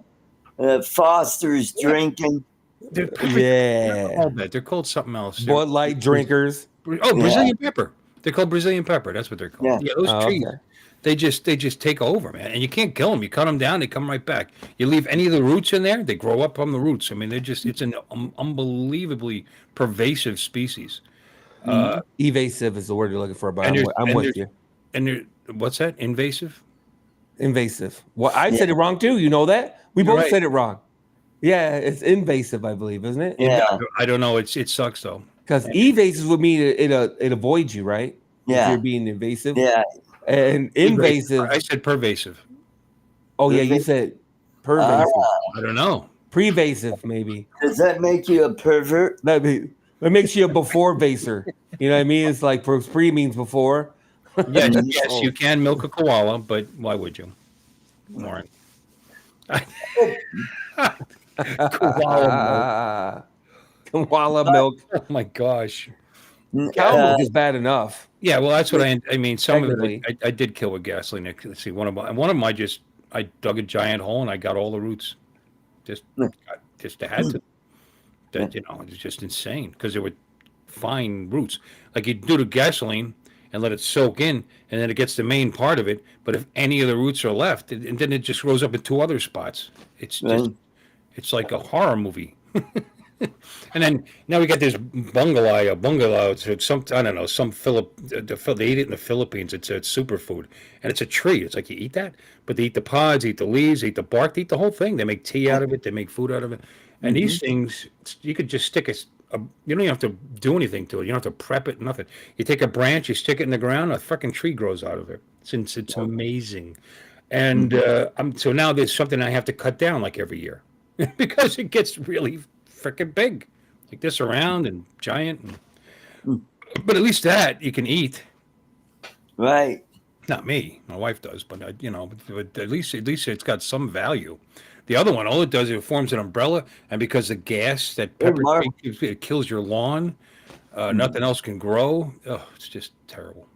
Foster's drinking. They're called something else. Bud Light drinkers. Oh, Brazilian pepper. They're called Brazilian pepper. That's what they're called. Yeah, those trees. Okay. they just take over, man. And you can't kill them. You cut them down, they come right back. You leave any of the roots in there, they grow up from the roots. I mean, it's an unbelievably pervasive species. Evasive is the word you're looking for, but And I'm with you. And what's that? Invasive? Invasive. Well, I said it wrong too. You know that? We both Right. said it wrong. Yeah, it's invasive, I believe, isn't it? Yeah. I don't know. It sucks though. Because evasive would mean it avoids you, right? Yeah. If you're being invasive. Yeah. And invasive. I said pervasive. Oh yeah, you said pervasive. I don't know. Prevasive, maybe. Does that make you a pervert? That makes you a before vaser. You know what I mean? It's like pre means before. Yes, yes, you can milk a koala, but why would you, Warren? Koala milk. Oh my gosh. Cow milk is bad enough. Yeah, well, that's what I mean. Some of Technically. it I did kill with gasoline. Let's see, one of them I dug a giant hole and I got all the roots. Just had to. That, you know, it's just insane because they were fine roots. Like you do the gasoline and let it soak in, and then it gets the main part of it. But if any of the roots are left, and then it just grows up in two other spots. It's just, it's like a horror movie. And then now we got this bungalow. It's some, I don't know, they eat it in the Philippines. It's a superfood, and it's a tree. It's like you eat that, but they eat the pods, eat the leaves, eat the bark, they eat the whole thing. They make tea out of it. They make food out of it. And these things, you could just stick you don't even have to do anything to it. You don't have to prep it, nothing. You take a branch, you stick it in the ground, a freaking tree grows out of it. It's amazing. And so now there's something I have to cut down like every year because it gets really freaking big, like this around and giant. But at least that you can eat. Right. Not me, my wife does, but but at least it's got some value. The other one, all it does is it forms an umbrella, and because the gas that pepper tree it kills your lawn, nothing else can grow. Oh, it's just terrible.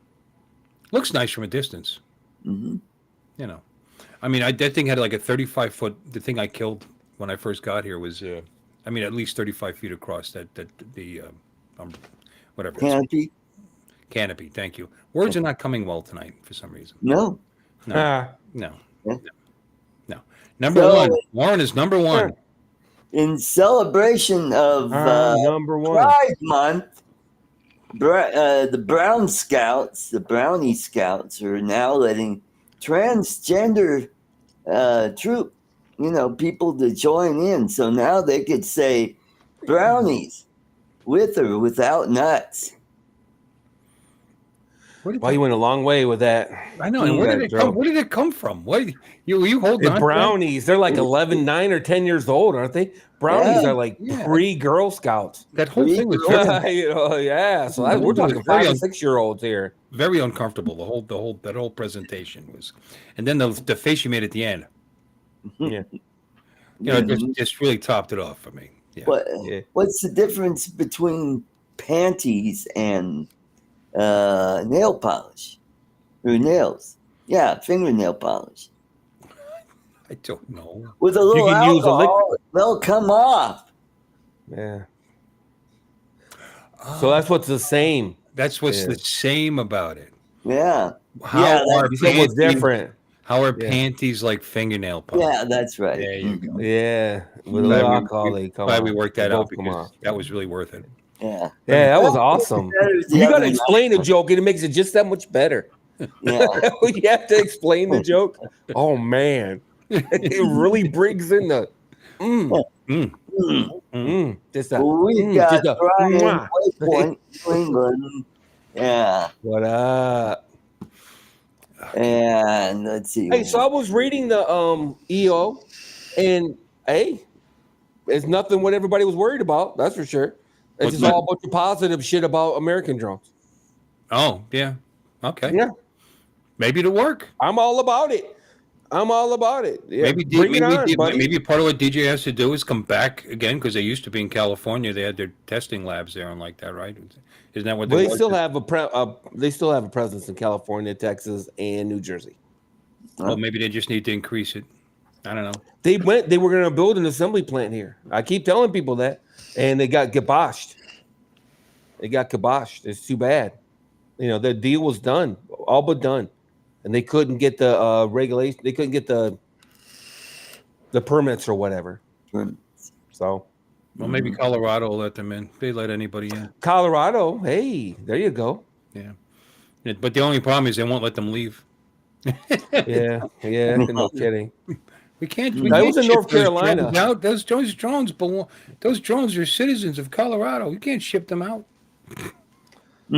Looks nice from a distance. Mm-hmm. You know, I mean, that thing had like a 35-foot. The thing I killed when I first got here was, at least 35 feet across. Whatever. Canopy. Canopy. Thank you. Words are not coming well tonight for some reason. No. No. Number one. Warren is number one. In celebration of number one. Pride Month, the Brown Scouts, the Brownie Scouts, are now letting transgender people to join in. So now they could say brownies with or without nuts. Well, you went a long way with that. I know. And where did it come from? What you hold on? Brownies. They're like 11, 9, or 10 years old, aren't they? Brownies are like pre-Girl Scouts. That whole thing was So we're talking 5 or 6-year-olds here. Very uncomfortable. That whole presentation was, and then the face you made at the end. Yeah. Just really topped it off for me. Yeah. What's the difference between panties and nail polish or nails? Yeah, fingernail polish. I don't know. With a little alcohol, they'll come off. Yeah. So that's what's the same. That's what's the same about it. Yeah. You said what's different. How are panties like fingernail polish? Yeah, that's right. There you go. Yeah. With a little alcohol, they come glad off. we worked that out Both come because off. that was really worth it. Yeah. Yeah, that was awesome. You got to explain the joke, and it makes it just that much better. Yeah. You have to explain the joke. Oh man, it really brings in the. Just a. We've got just a Brian Waypoint, England. Yeah. What up? And let's see. Hey, so I was reading the EO, and hey, it's nothing what everybody was worried about. That's for sure. It's just all a bunch of positive shit about American drones. Oh yeah, okay. Yeah, maybe it'll work. I'm all about it. Yeah, maybe part of what DJ has to do is come back again because they used to be in California. They had their testing labs there and like that, right? Isn't that what they still have they still have a presence in California, Texas, and New Jersey. Well, maybe they just need to increase it. I don't know. They were going to build an assembly plant here. I keep telling people that, and they got kiboshed. It's too bad. The deal was done, all but done. and they couldn't get the regulation. They couldn't get the permits or whatever. So, well, maybe Colorado will let them in. They let anybody in. Colorado, hey, there you go. Yeah, but the only problem is they won't let them leave. Yeah, no kidding. We can't. I was in North Carolina. Out. Those drones belong. Those drones are citizens of Colorado. You can't ship them out.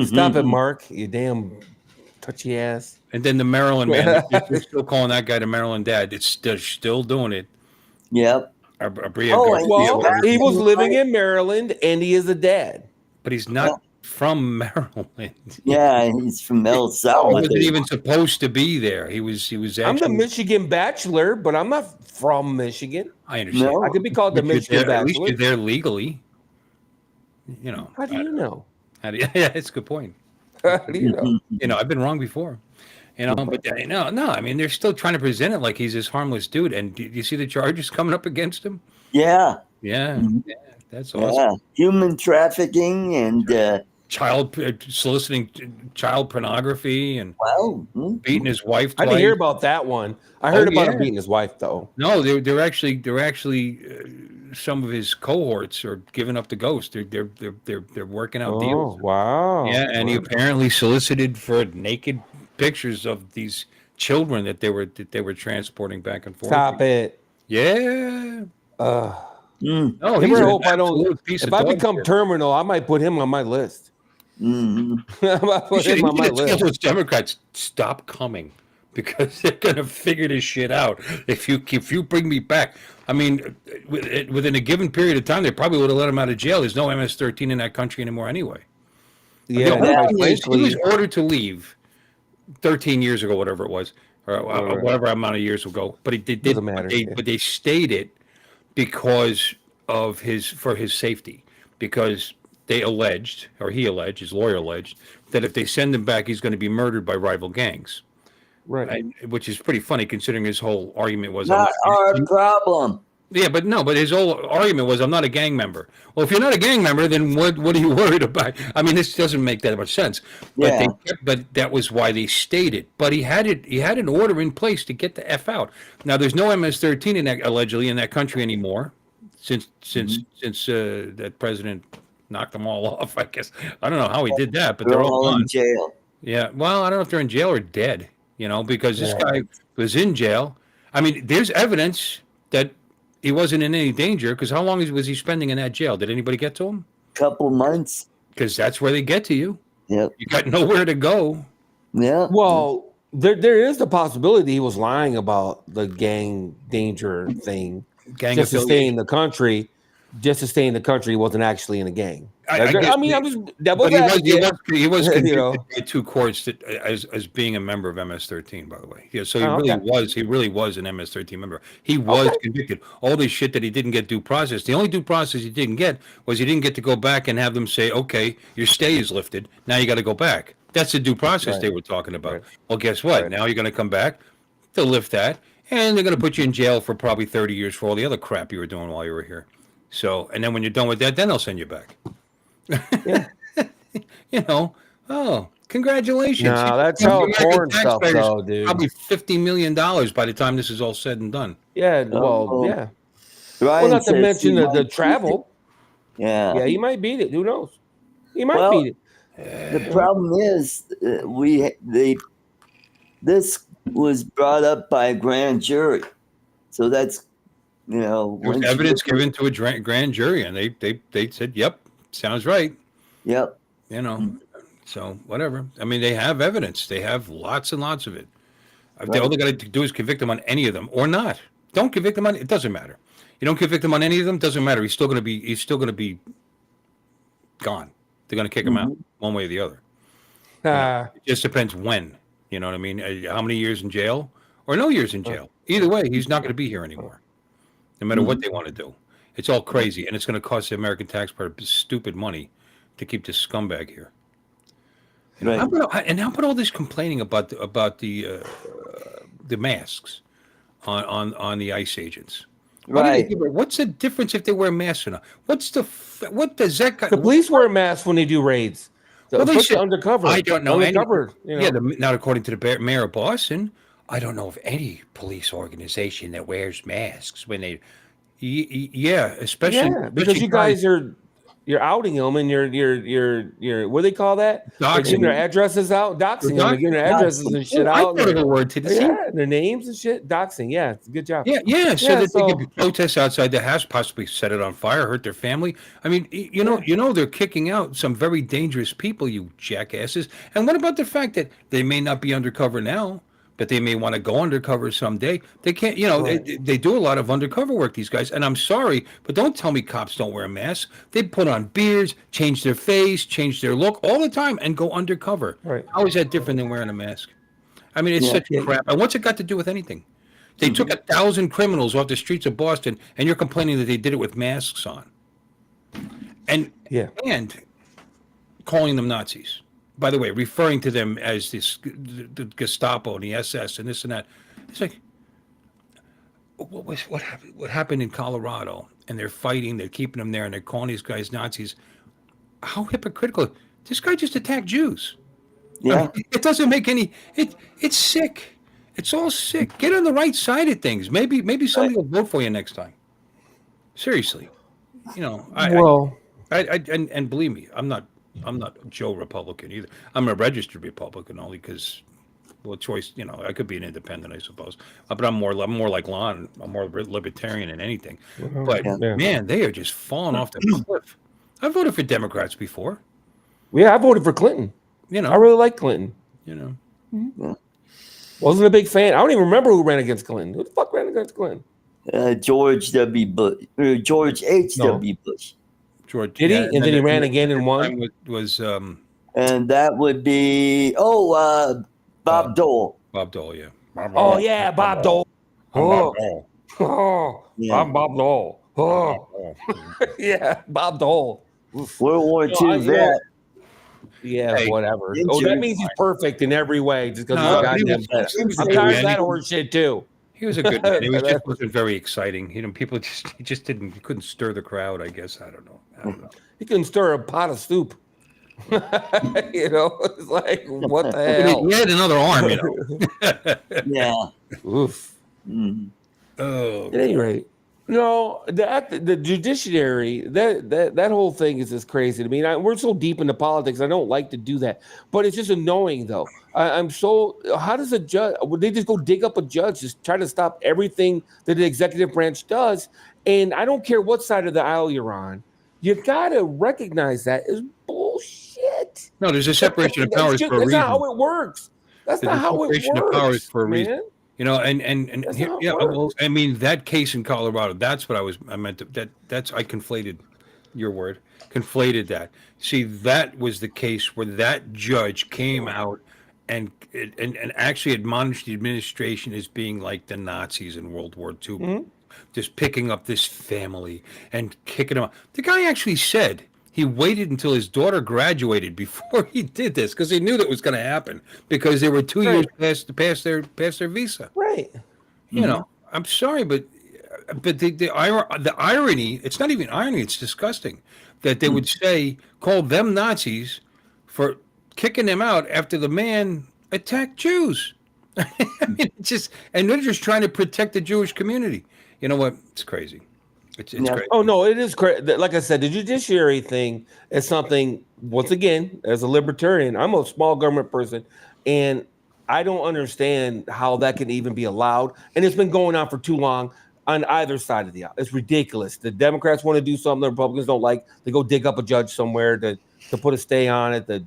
Stop it, Mark. You damn touchy ass. And then the Maryland man, they're still calling that guy the Maryland dad. They're still doing it. Yep. Well, he was living in Maryland, and he is a dad. But he's not from Maryland. Yeah, he's from El Salvador. He wasn't even supposed to be there. He was. Actually, I'm the Michigan bachelor, but I'm not from Michigan. I understand. No. I could be called the Michigan bachelor. At least you're there legally. You know. How do you know? Yeah, it's a good point. How do you know? You know, I've been wrong before. You know, but no. I mean, they're still trying to present it like he's this harmless dude. And do you see the charges coming up against him? Yeah. Yeah, that's awesome. Yeah, human trafficking and soliciting child pornography and beating his wife twice. I didn't hear about that one. I heard about him beating his wife, though. No, they're actually some of his cohorts are giving up the ghost. They're working out deals. Wow. Yeah, and he apparently solicited for naked pictures of these children that they were transporting back and forth. Stop it. Yeah. No, hope I don't. If I become terminal, I might put him on my list. Mm-hmm. I might put him on my list. Those Democrats stop coming because they're gonna figure this shit out. If you bring me back, I mean, within a given period of time, they probably would have let him out of jail. There's no MS-13 in that country anymore anyway. Yeah, he was ordered to leave 13 years ago, whatever it was, or whatever amount of years ago. But it doesn't matter. But they stayed it because of his safety, because he alleged, his lawyer alleged, that if they send him back, he's going to be murdered by rival gangs. Right. Which is pretty funny considering his whole argument was not our problem. Yeah, but his whole argument was, I'm not a gang member. Well, if you're not a gang member, then what are you worried about? I mean, this doesn't make that much sense. But but that was why they stayed it. But he had an order in place to get the F out. Now, there's no MS-13 allegedly in that country anymore since that president knocked them all off, I guess. I don't know how he did that, but they're all in jail. Yeah, well, I don't know if they're in jail or dead, because this guy was in jail. I mean, there's evidence that he wasn't in any danger, because how long was he spending in that jail? Did anybody get to him? Couple months. Because that's where they get to you. Yep. You got nowhere to go. Yeah. Well, there is the possibility he was lying about the gang danger thing. Just to stay in the country. Just to stay in the country, he wasn't actually in a gang. I'm just. He was convicted by two courts that, as being a member of MS-13. By the way, so he really was an MS-13 member. He was convicted. All this shit that he didn't get due process. The only due process he didn't get was he didn't get to go back and have them say, "Okay, your stay is lifted. Now you got to go back." That's the due process they were talking about. Right. Well, guess what? Right. Now you're going to come back to lift that, and they're going to put you in jail for probably 30 years for all the other crap you were doing while you were here. So, and then when you're done with that, then they'll send you back. Yeah. Congratulations. No, that's how porn stuff though, dude. Probably $50 million by the time this is all said and done. Yeah, yeah. Well, not to mention the travel. Yeah. Yeah, he might beat it. Who knows? He might beat it. The problem is this was brought up by a grand jury. So that's there was evidence given to a grand jury, and they said, "Yep, sounds right." Yep. So whatever. I mean, they have evidence. They have lots and lots of it. Right. All they got to do is convict him on any of them, or not. Don't convict him on. It doesn't matter. You don't convict him on any of them. Doesn't matter. He's still going to be gone. They're going to kick him out one way or the other. It just depends when. You know what I mean? How many years in jail or no years in jail? Either way, he's not going to be here anymore. No matter what they want to do. It's all crazy, and it's going to cost the American taxpayer stupid money to keep this scumbag here. Right. How about all this complaining about the masks on the ICE agents? Right. What's the difference if they wear masks or not? What does that guy? The police wear masks when they do raids. Well, especially undercover. I don't know undercover. Yeah, not according to the mayor of Boston. I don't know of any police organization that wears masks when they. Yeah, especially because you guys you're outing them and you're what do they call that? Doxing. They're giving their addresses out, doxing them. They're giving their addresses and shit out. I thought of a word today. Their names and shit. Doxing. Yeah, it's a good job. Yeah. So that they could protest outside the house, possibly set it on fire, hurt their family. I mean, you know, they're kicking out some very dangerous people, you jackasses. And what about the fact that they may not be undercover now, but they may want to go undercover someday? They can't, they do a lot of undercover work, these guys. And I'm sorry, but don't tell me cops don't wear masks. They put on beards, change their face, change their look all the time and go undercover. Right. How is that different than wearing a mask? I mean, it's such crap. And what's it got to do with anything? They took 1,000 criminals off the streets of Boston, and you're complaining that they did it with masks on. And calling them Nazis. By the way, referring to them as the Gestapo and the SS and this and that. It's like, what happened in Colorado? And they're fighting, they're keeping them there, and they're calling these guys Nazis. How hypocritical. This guy just attacked Jews. Yeah. I mean, it doesn't make any, it's sick. It's all sick. Get on the right side of things. Maybe somebody will vote for you next time. Seriously. And believe me, I'm not Joe Republican either. I'm a registered Republican only because, choice. I could be an independent, I suppose. But I'm more like Lon. I'm more libertarian than anything. But man, they are just falling off the cliff. I voted for Democrats before. Yeah, I voted for Clinton. I really like Clinton. Wasn't a big fan. I don't even remember who ran against Clinton. Who the fuck ran against Clinton? George W. Bush. George H.W. Bush. George did he? And then he ran again and won. And that would be Bob Dole. Bob Dole, yeah. Bob Dole. I'm Bob Dole. Yeah, Bob Dole. World War II vet. Whatever. That means he's perfect in every way. Just because he's goddamn better. I'm tired of that horse shit too. He was a good man. He just wasn't very exciting. People couldn't stir the crowd. I guess I don't know. He couldn't stir a pot of soup. It's like what the hell? He had another arm. Yeah. Oof. Mm-hmm. At any rate. No, the judiciary, that whole thing is just crazy to me. We're so deep into politics. I don't like to do that, but it's just annoying though. How does a judge? Would they just go dig up a judge, just try to stop everything that the executive branch does? And I don't care what side of the aisle you're on. You got to recognize that is bullshit. No, there's a separation of powers for a reason. That's not how it works. That's not how it works. Separation of powers for a reason. Well, I mean, that case in Colorado, that's what I meant to, I conflated your word, conflated that. See, that was the case where that judge came out and actually admonished the administration as being like the Nazis in World War II, just picking up this family and kicking them out. The guy actually said he waited until his daughter graduated before he did this because he knew that was going to happen because they were 2 years past their visa. Right. I'm sorry, but the irony, it's not even irony, it's disgusting that they would call them Nazis for kicking them out after the man attacked Jews. I mean, and they're just trying to protect the Jewish community. You know what? It's crazy. It's crazy. Oh, no, it is crazy. Like I said, the judiciary thing is something, once again, as a libertarian, I'm a small government person, and I don't understand how that can even be allowed. And it's been going on for too long on either side of the aisle. It's ridiculous. The Democrats want to do something the Republicans don't like. They go dig up a judge somewhere to put a stay on it. The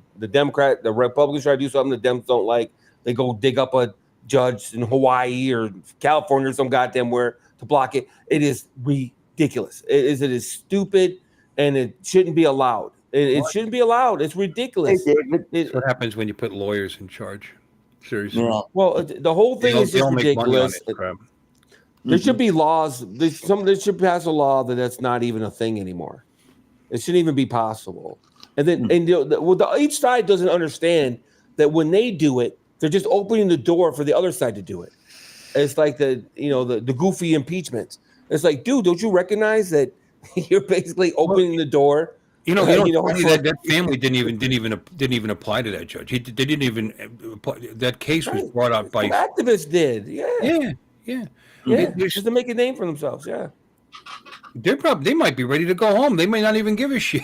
Republicans try to do something the Dems don't like. They go dig up a judge in Hawaii or California or some goddamn where to block it. It is ridiculous. It is stupid, and it shouldn't be allowed. It shouldn't be allowed. It's ridiculous. That's what happens when you put lawyers in charge. Seriously. Yeah. Well, the whole thing is just ridiculous. There should be laws. They should pass a law that's not even a thing anymore. It shouldn't even be possible. And then, each side doesn't understand that when they do it, they're just opening the door for the other side to do it. It's like the goofy impeachments. It's like, dude, don't you recognize that you're basically opening the door You know, that family didn't even apply to that judge. They didn't even that case was brought up by activists. Did yeah. Just to make a name for themselves. Yeah, they might be ready to go home. They may not even give a shit.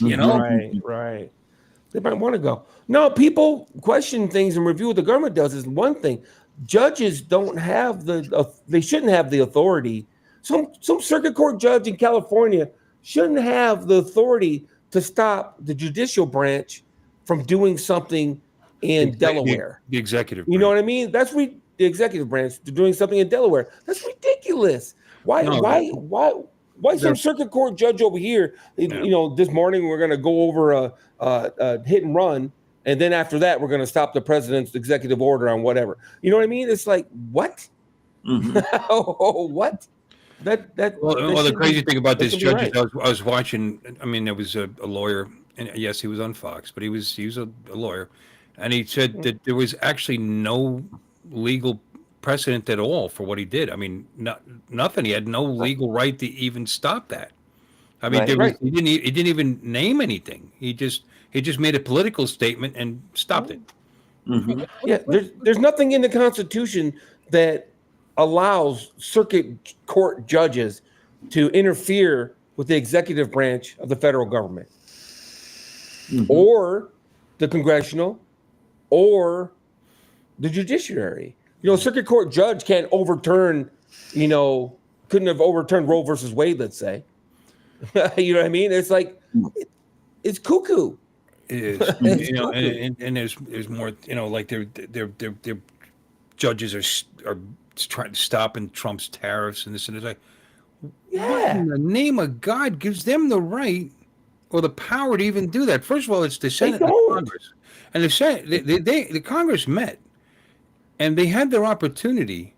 You know, right. They might want to go. No, people question things and review what the government does is one thing. Judges don't have they shouldn't have the authority. Some circuit court judge in California shouldn't have the authority to stop the judicial branch from doing something in Delaware. The executive branch. You know what I mean? That's the executive branch doing something in Delaware. That's ridiculous. Why some circuit court judge over here? You know, this morning we're going to go over a hit and run, and then after that we're going to stop the president's executive order on whatever. You know what I mean? It's like what? What? Well, the crazy thing about this judge is I was watching. I mean, there was a lawyer, and yes, he was on Fox, but he was a lawyer, and he said that there was actually no legal precedent at all for what he did. I mean, nothing. He had no legal right to even stop that. I mean, he didn't even name anything. He just made a political statement and stopped it. Mm-hmm. Yeah, there's nothing in the Constitution that allows circuit court judges to interfere with the executive branch of the federal government, or the congressional, or the judiciary. You know, circuit court judge can't overturn, couldn't have overturned Roe versus Wade, let's say. You know what I mean? It's like, it's cuckoo. It is, and there's more, like their judges are trying to stop Trump's tariffs and this and it's like, what in the name of God gives them the right or the power to even do that? First of all, it's the Senate and the Congress, and the Senate, the Congress met. And they had their opportunity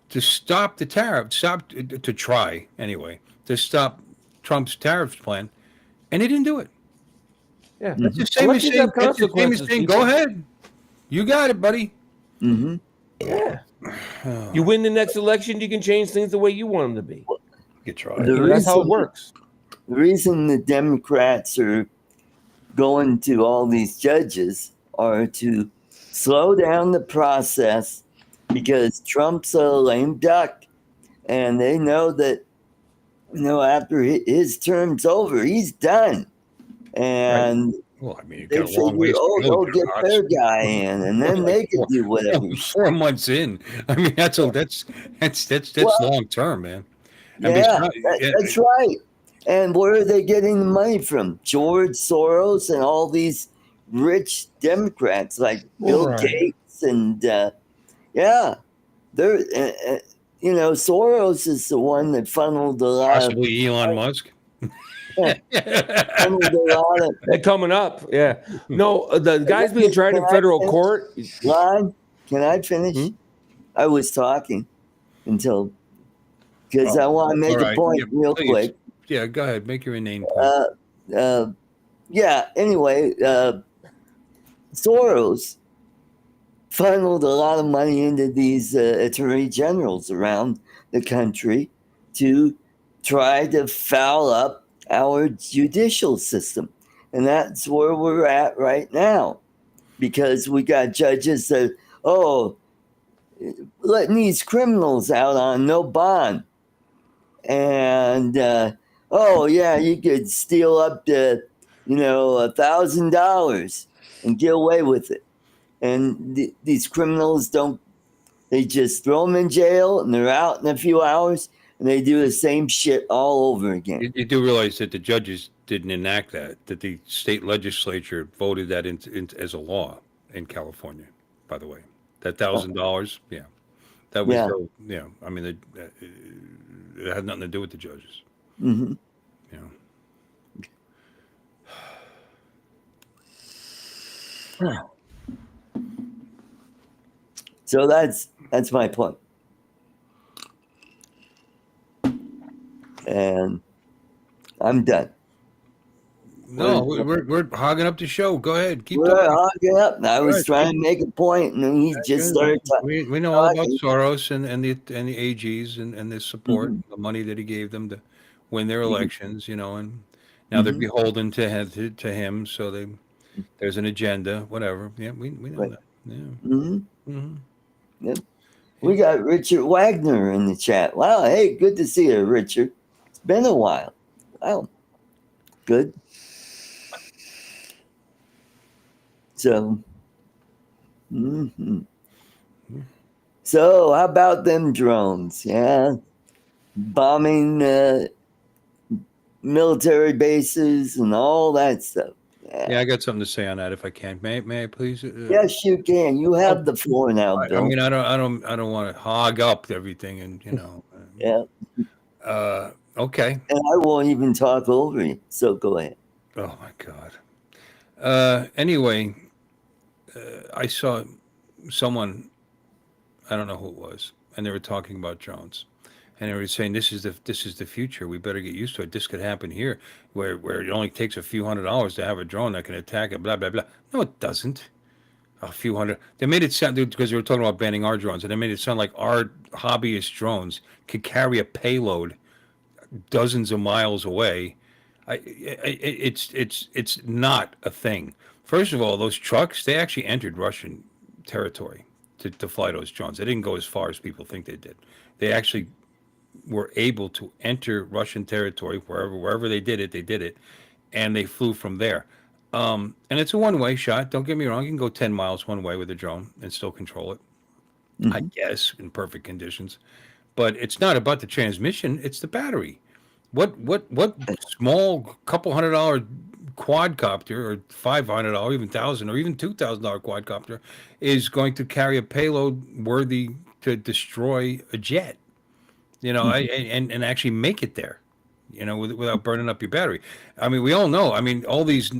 to stop the tariff, to try anyway, to stop Trump's tariffs plan, and they didn't do it. Yeah, that's the same as saying, go ahead, you got it, buddy. Mm-hmm. Yeah, you win the next election, you can change things the way you want them to be. You try. That's how it works. The reason the Democrats are going to all these judges are to slow down the process because Trump's a lame duck, and they know that after his term's over, he's done. And well, I mean, they figure, they'll get their guy in, and then they can do whatever. 4 months in, I mean, that's long term, man. That's right. And where are they getting the money from? George Soros and all these rich Democrats like Bill Gates and they're Soros is the one that funneled a lot possibly Elon Musk. Funneled a lot of, they're coming up. Yeah. No, the guy's being tried in federal court. Lon, can I finish? I was talking until because I want to make a point real quick. Yeah, go ahead. Make your inane point. Anyway, Soros funneled a lot of money into these attorney generals around the country to try to foul up our judicial system. And that's where we're at right now. Because we got judges that, letting these criminals out on no bond. And, you could steal up to, $1,000 and get away with it. And these criminals they just throw them in jail and they're out in a few hours and they do the same shit all over again. You do realize that the judges didn't enact that the state legislature voted that as a law in California, by the way. That $1,000, that was, I mean, it had nothing to do with the judges. Mm-hmm. So that's my point. And I'm done. No, we're hogging up the show. Go ahead. Keep talking. Hogging up. I was trying to make a point, and then he just started talking. We know all about Soros and the AGs and the support, the money that he gave them to win their elections, and Now they're beholden to him, so there's an agenda, whatever. Yeah, we know Right. that. Yeah. Mm-hmm. Yep. We got Richard Wagner in the chat. Wow, hey, good to see you, Richard. It's been a while. Wow, good. So, so how about them drones? Yeah, bombing military bases and all that stuff. Yeah, I got something to say on that if I can. May I please? Yes, you can. You have the floor now, I Bill. mean, I don't want to hog up everything, and Yeah. Okay. And I won't even talk over you. So go ahead. Oh my God. Anyway, I saw someone, I don't know who it was, and they were talking about drones, and they were saying this is the future. We better get used to it. This could happen here, where it only takes a few $100s to have a drone that can attack it. Blah blah blah. No, it doesn't. A few hundred. They made it sound because they were talking about banning our drones, and they made it sound like our hobbyist drones could carry a payload dozens of miles away. It's not a thing. First of all, those trucks, they actually entered Russian territory to fly those drones. They didn't go as far as people think they did. They actually were able to enter Russian territory wherever they did it, and they flew from there. And it's a one-way shot. Don't get me wrong; you can go 10 miles one way with a drone and still control it. I guess in perfect conditions, but it's not about the transmission; it's the battery. What small couple $100 quadcopter or $500, even thousand, or even $2,000 quadcopter is going to carry a payload worthy to destroy a jet? And actually make it there. Without burning up your battery. I mean, we all know. I mean, all these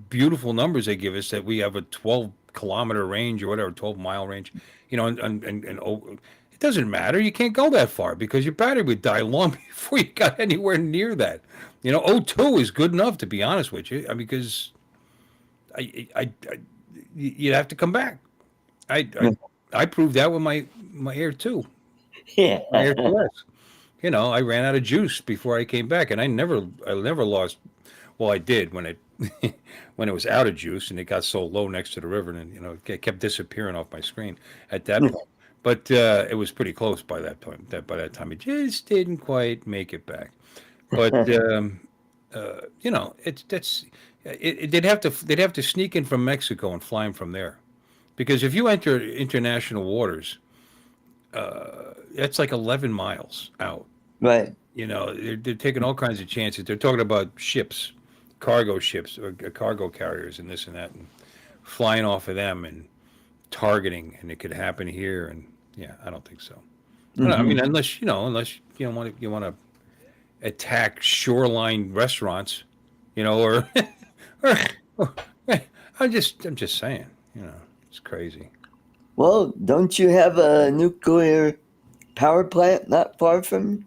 beautiful numbers they give us that we have a 12-kilometer range or whatever, 12-mile range. It doesn't matter. You can't go that far because your battery would die long before you got anywhere near that. O2 is good enough, to be honest with you. I mean, because you'd have to come back. I proved that with my Air 2. Yeah. My Air 2S. I ran out of juice before I came back, and I never lost. Well, I did when it when it was out of juice and it got so low next to the river, and it kept disappearing off my screen at that point. But it was pretty close by that point. By that time, it just didn't quite make it back. But they'd have to sneak in from Mexico and fly them from there, because if you enter international waters, that's like 11 miles out. Right. They're taking all kinds of chances. They're talking about ships, cargo ships, or cargo carriers, and this and that, and flying off of them and targeting, and it could happen here. And yeah, I don't think so. I mean, unless you want to attack shoreline restaurants, or I'm just saying, it's crazy. Well, don't you have a nuclear power plant not far from you?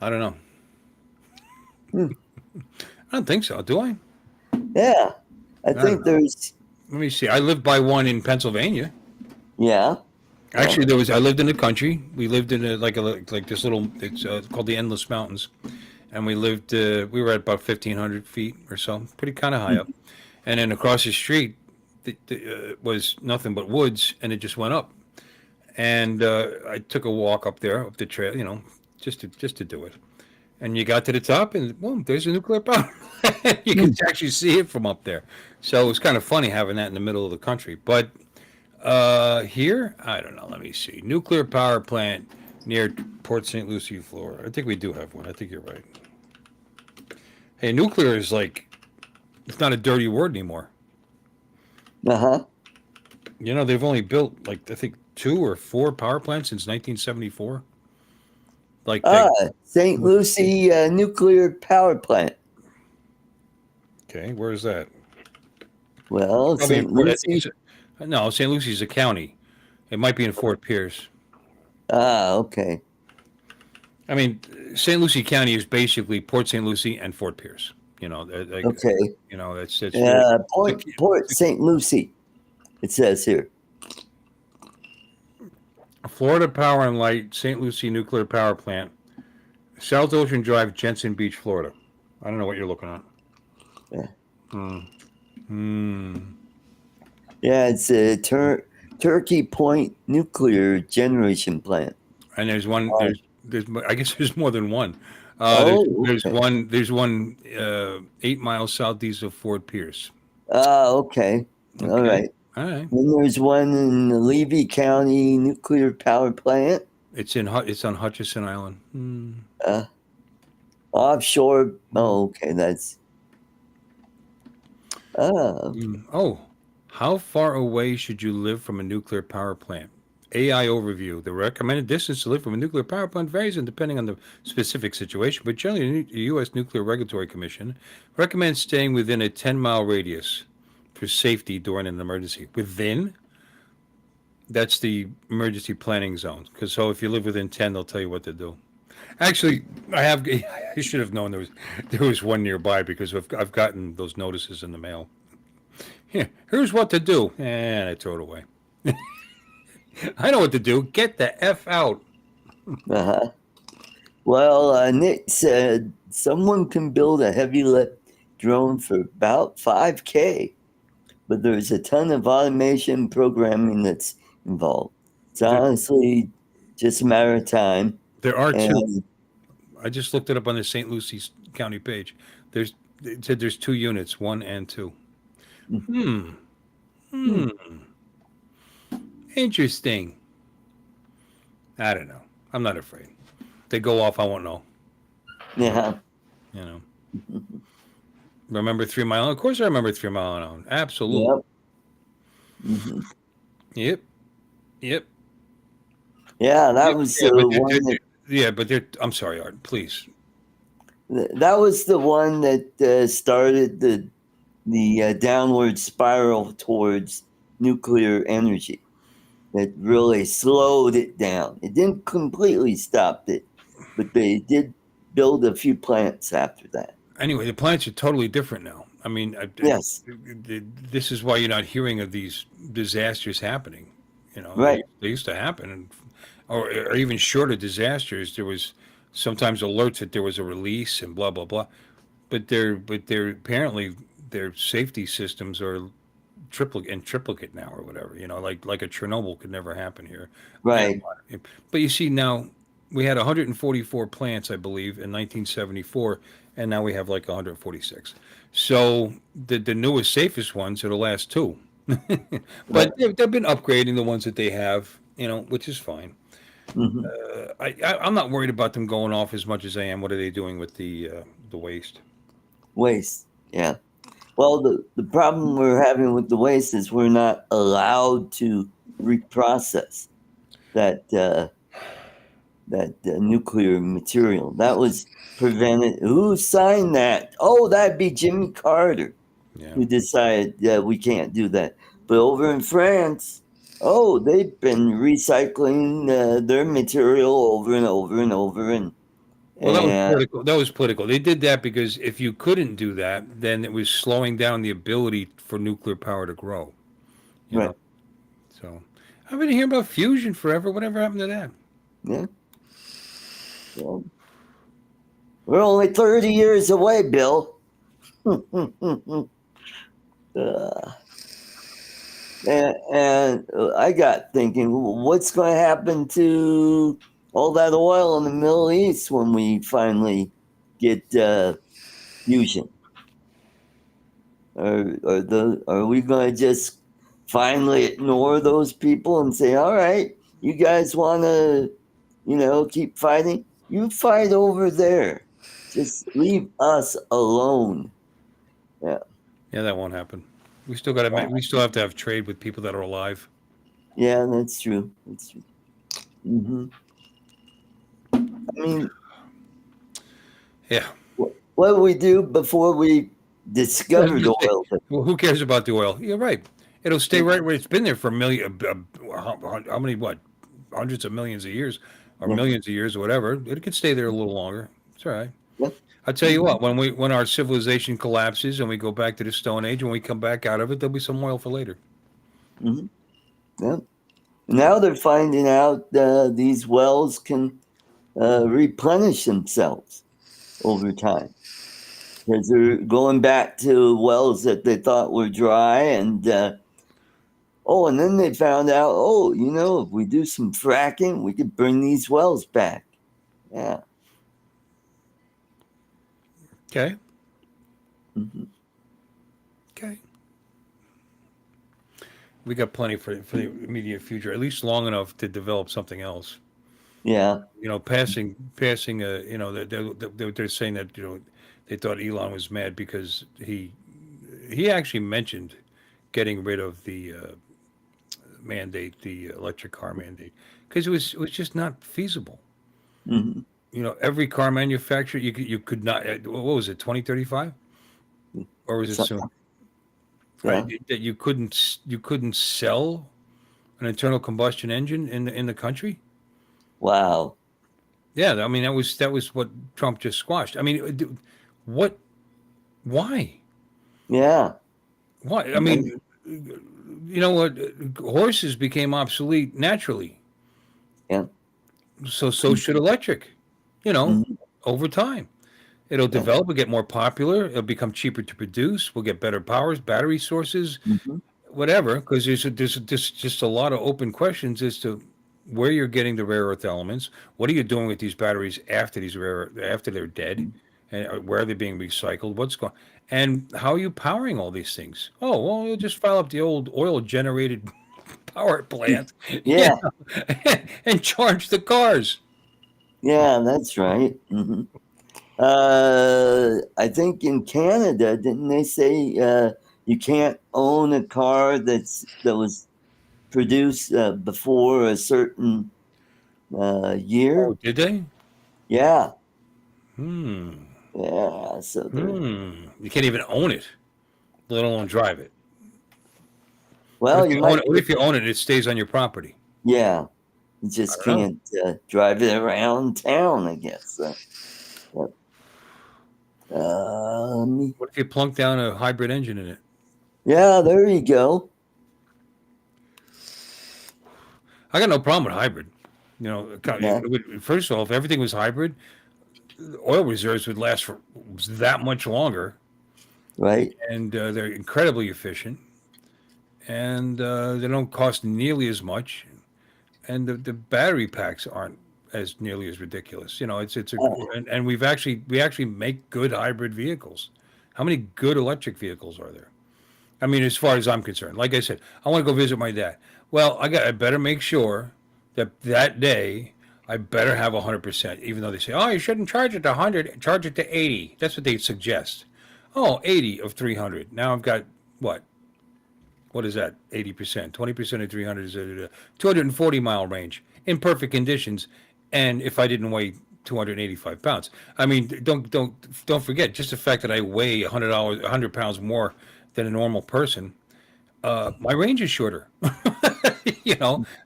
I don't know. I don't think so. Do I? Yeah. I think there's. Let me see. I lived by one in Pennsylvania. Yeah. Actually, I lived in the country. We lived in like this little. It's called the Endless Mountains, and we lived. We were at about 1,500 feet or so, pretty kind of high up. And then across the street, was nothing but woods, and it just went up. And I took a walk up there, up the trail, just to do it. And you got to the top, and boom, there's a nuclear power. You can actually see it from up there. So it was kind of funny having that in the middle of the country. But here, I don't know. Let me see. Nuclear power plant near Port St. Lucie, Florida. I think we do have one. I think you're right. Hey, nuclear is it's not a dirty word anymore. Uh-huh. They've only built, I think, 2 or 4 power plants since 1974. St. Lucie nuclear power plant. Okay, where is that? Well, St. Lucie. No, St. Lucie's a county. It might be in Fort Pierce. Okay. I mean, St. Lucie County is basically Port St. Lucie and Fort Pierce. Okay. It's Port St. Lucie. It says here. Florida Power and Light, St. Lucie Nuclear Power Plant, South Ocean Drive, Jensen Beach, Florida. I don't know what you're looking at. Yeah. Hmm. Yeah, it's a Turkey Point nuclear generation plant. And there's one. There's. I guess there's more than one. There's okay. one. There's one 8 miles southeast of Fort Pierce. Okay. All Okay. right. All right. Then there's one in the Levy County nuclear power plant. It's on Hutchison Island. Offshore. Oh, okay. That's. Oh, how far away should you live from a nuclear power plant? AI overview. The recommended distance to live from a nuclear power plant varies depending on the specific situation, but generally, the U.S. Nuclear Regulatory Commission recommends staying within a 10-mile radius for safety during an emergency. Within? That's the emergency planning zone. Because so if you live within 10, they'll tell you what to do. Actually, I should have known there was one nearby because I've gotten those notices in the mail. Yeah, here's what to do, and I throw it away. I know what to do. Get the F out. Uh-huh. Well, Nick said someone can build a heavy lift drone for about $5,000, but there's a ton of automation programming that's involved. It's honestly just a matter of time. There are two. I just looked it up on the St. Lucie County page. It said there's 2 units, 1 and 2. Interesting. I don't know. I'm not afraid. If they go off, I won't know. Yeah. You know. Remember 3 Mile? Of course I remember 3 Mile and On. Absolutely. Yep. Yep. Yeah, that was the one that... I'm sorry, Art, please. That was the one that started the downward spiral towards nuclear energy. That really slowed it down. It didn't completely stop it, but they did build a few plants after that. Anyway, the plants are totally different now. I mean, yes, this is why you're not hearing of these disasters happening. You know, right? They used to happen, or even shorter disasters. There was sometimes alerts that there was a release and blah blah blah, but they're apparently their safety systems are triplicate now or whatever. You know, like a Chernobyl could never happen here. Right. But you see now. We had 144 plants, I believe, in 1974, and now we have like 146. So the newest, safest ones are the last 2. But they've been upgrading the ones that they have, you know, which is fine. I'm not worried about them going off as much as I am. What are they doing with the waste? Waste, yeah. Well, the problem we're having with the waste is we're not allowed to reprocess that nuclear material. That was prevented. Who signed that? Oh, that'd be Jimmy Carter, who decided that we can't do that. But over in France, they've been recycling their material over and over and over. Well, that was political. That was political. They did that because if you couldn't do that, then it was slowing down the ability for nuclear power to grow. You know? So I've been hearing about fusion forever. Whatever happened to that? Yeah. Well, we're only 30 years away, Bill. And I got thinking, what's going to happen to all that oil in the Middle East when we finally get fusion? Are we going to just finally ignore those people and say, all right, you guys want to, keep fighting? You fight over there. Just leave us alone. Yeah. Yeah, that won't happen. We still got to. We still have to have trade with people that are alive. Yeah, that's true. That's true. I mean, yeah. What did we do before we discovered oil? Well, who cares about the oil? You're right. It'll stay right where it's been there for how many, hundreds of millions of years, or millions of years, or whatever. It could stay there a little longer. It's all right. Yeah. I'll tell you what, when our civilization collapses and we go back to the Stone Age, when we come back out of it, there'll be some oil for later. Yeah. Now they're finding out these wells can replenish themselves over time. because they're going back to wells that they thought were dry, and and then they found out, if we do some fracking, we could bring these wells back. Yeah. Okay. Mm-hmm. Okay. We got plenty for the immediate future, at least long enough to develop something else. Yeah. Passing. They're saying that they thought Elon was mad because he actually mentioned getting rid of the mandate, the electric car mandate, because it was just not feasible. Mm-hmm. Every car manufacturer you could not. What was it, 2035, or was it soon? Yeah. That you couldn't sell an internal combustion engine in the country. Wow. Yeah, I mean that was what Trump just squashed. I mean, what? Why? Yeah. Why? I mean, you know what? Horses became obsolete naturally. Yeah. So should electric. Mm-hmm. Over time, it'll Yeah. develop, it'll get more popular, it'll become cheaper to produce. We'll get better powers, battery sources, Mm-hmm. whatever. Because there's just a lot of open questions as to where you're getting the rare earth elements. What are you doing with these batteries after they're dead, and where are they being recycled? What's going and how are you powering all these things? Oh well, you'll just file up the old oil generated power plant, Yeah. and charge the cars. Yeah, that's right. Mm-hmm. I think in Canada, didn't they say you can't own a car that was produced before a certain year? Oh, did they? Yeah, Hmm. yeah. So they're You can't even own it, let alone drive it. What well. if You you own might, it? What if you own it? It stays on your property. yeah. You I just don't know. can't drive it around town, I guess. Yep. What if you plunk down a hybrid engine in it? Yeah, there you go. I got no problem with hybrid. Yeah, First of all, if everything was hybrid, oil reserves would last for that much longer, right. and they're incredibly efficient, and they don't cost nearly as much, and the battery packs aren't as nearly as ridiculous. It's a Oh, and we actually make good hybrid vehicles. How many good electric vehicles are there? I mean, as far as I'm concerned, like I said, I want to go visit my dad. Well, I better make sure that day I better have 100%. Even though they say, oh, you shouldn't charge it to 100, charge it to 80. That's what they suggest. Oh, 80 of 300. Now I've got what? What is that? 80%. 20% of 300 is a 240-mile range in perfect conditions. And if I didn't weigh 285 pounds, I mean, don't forget just the fact that I weigh $100 more than a normal person. My range is shorter.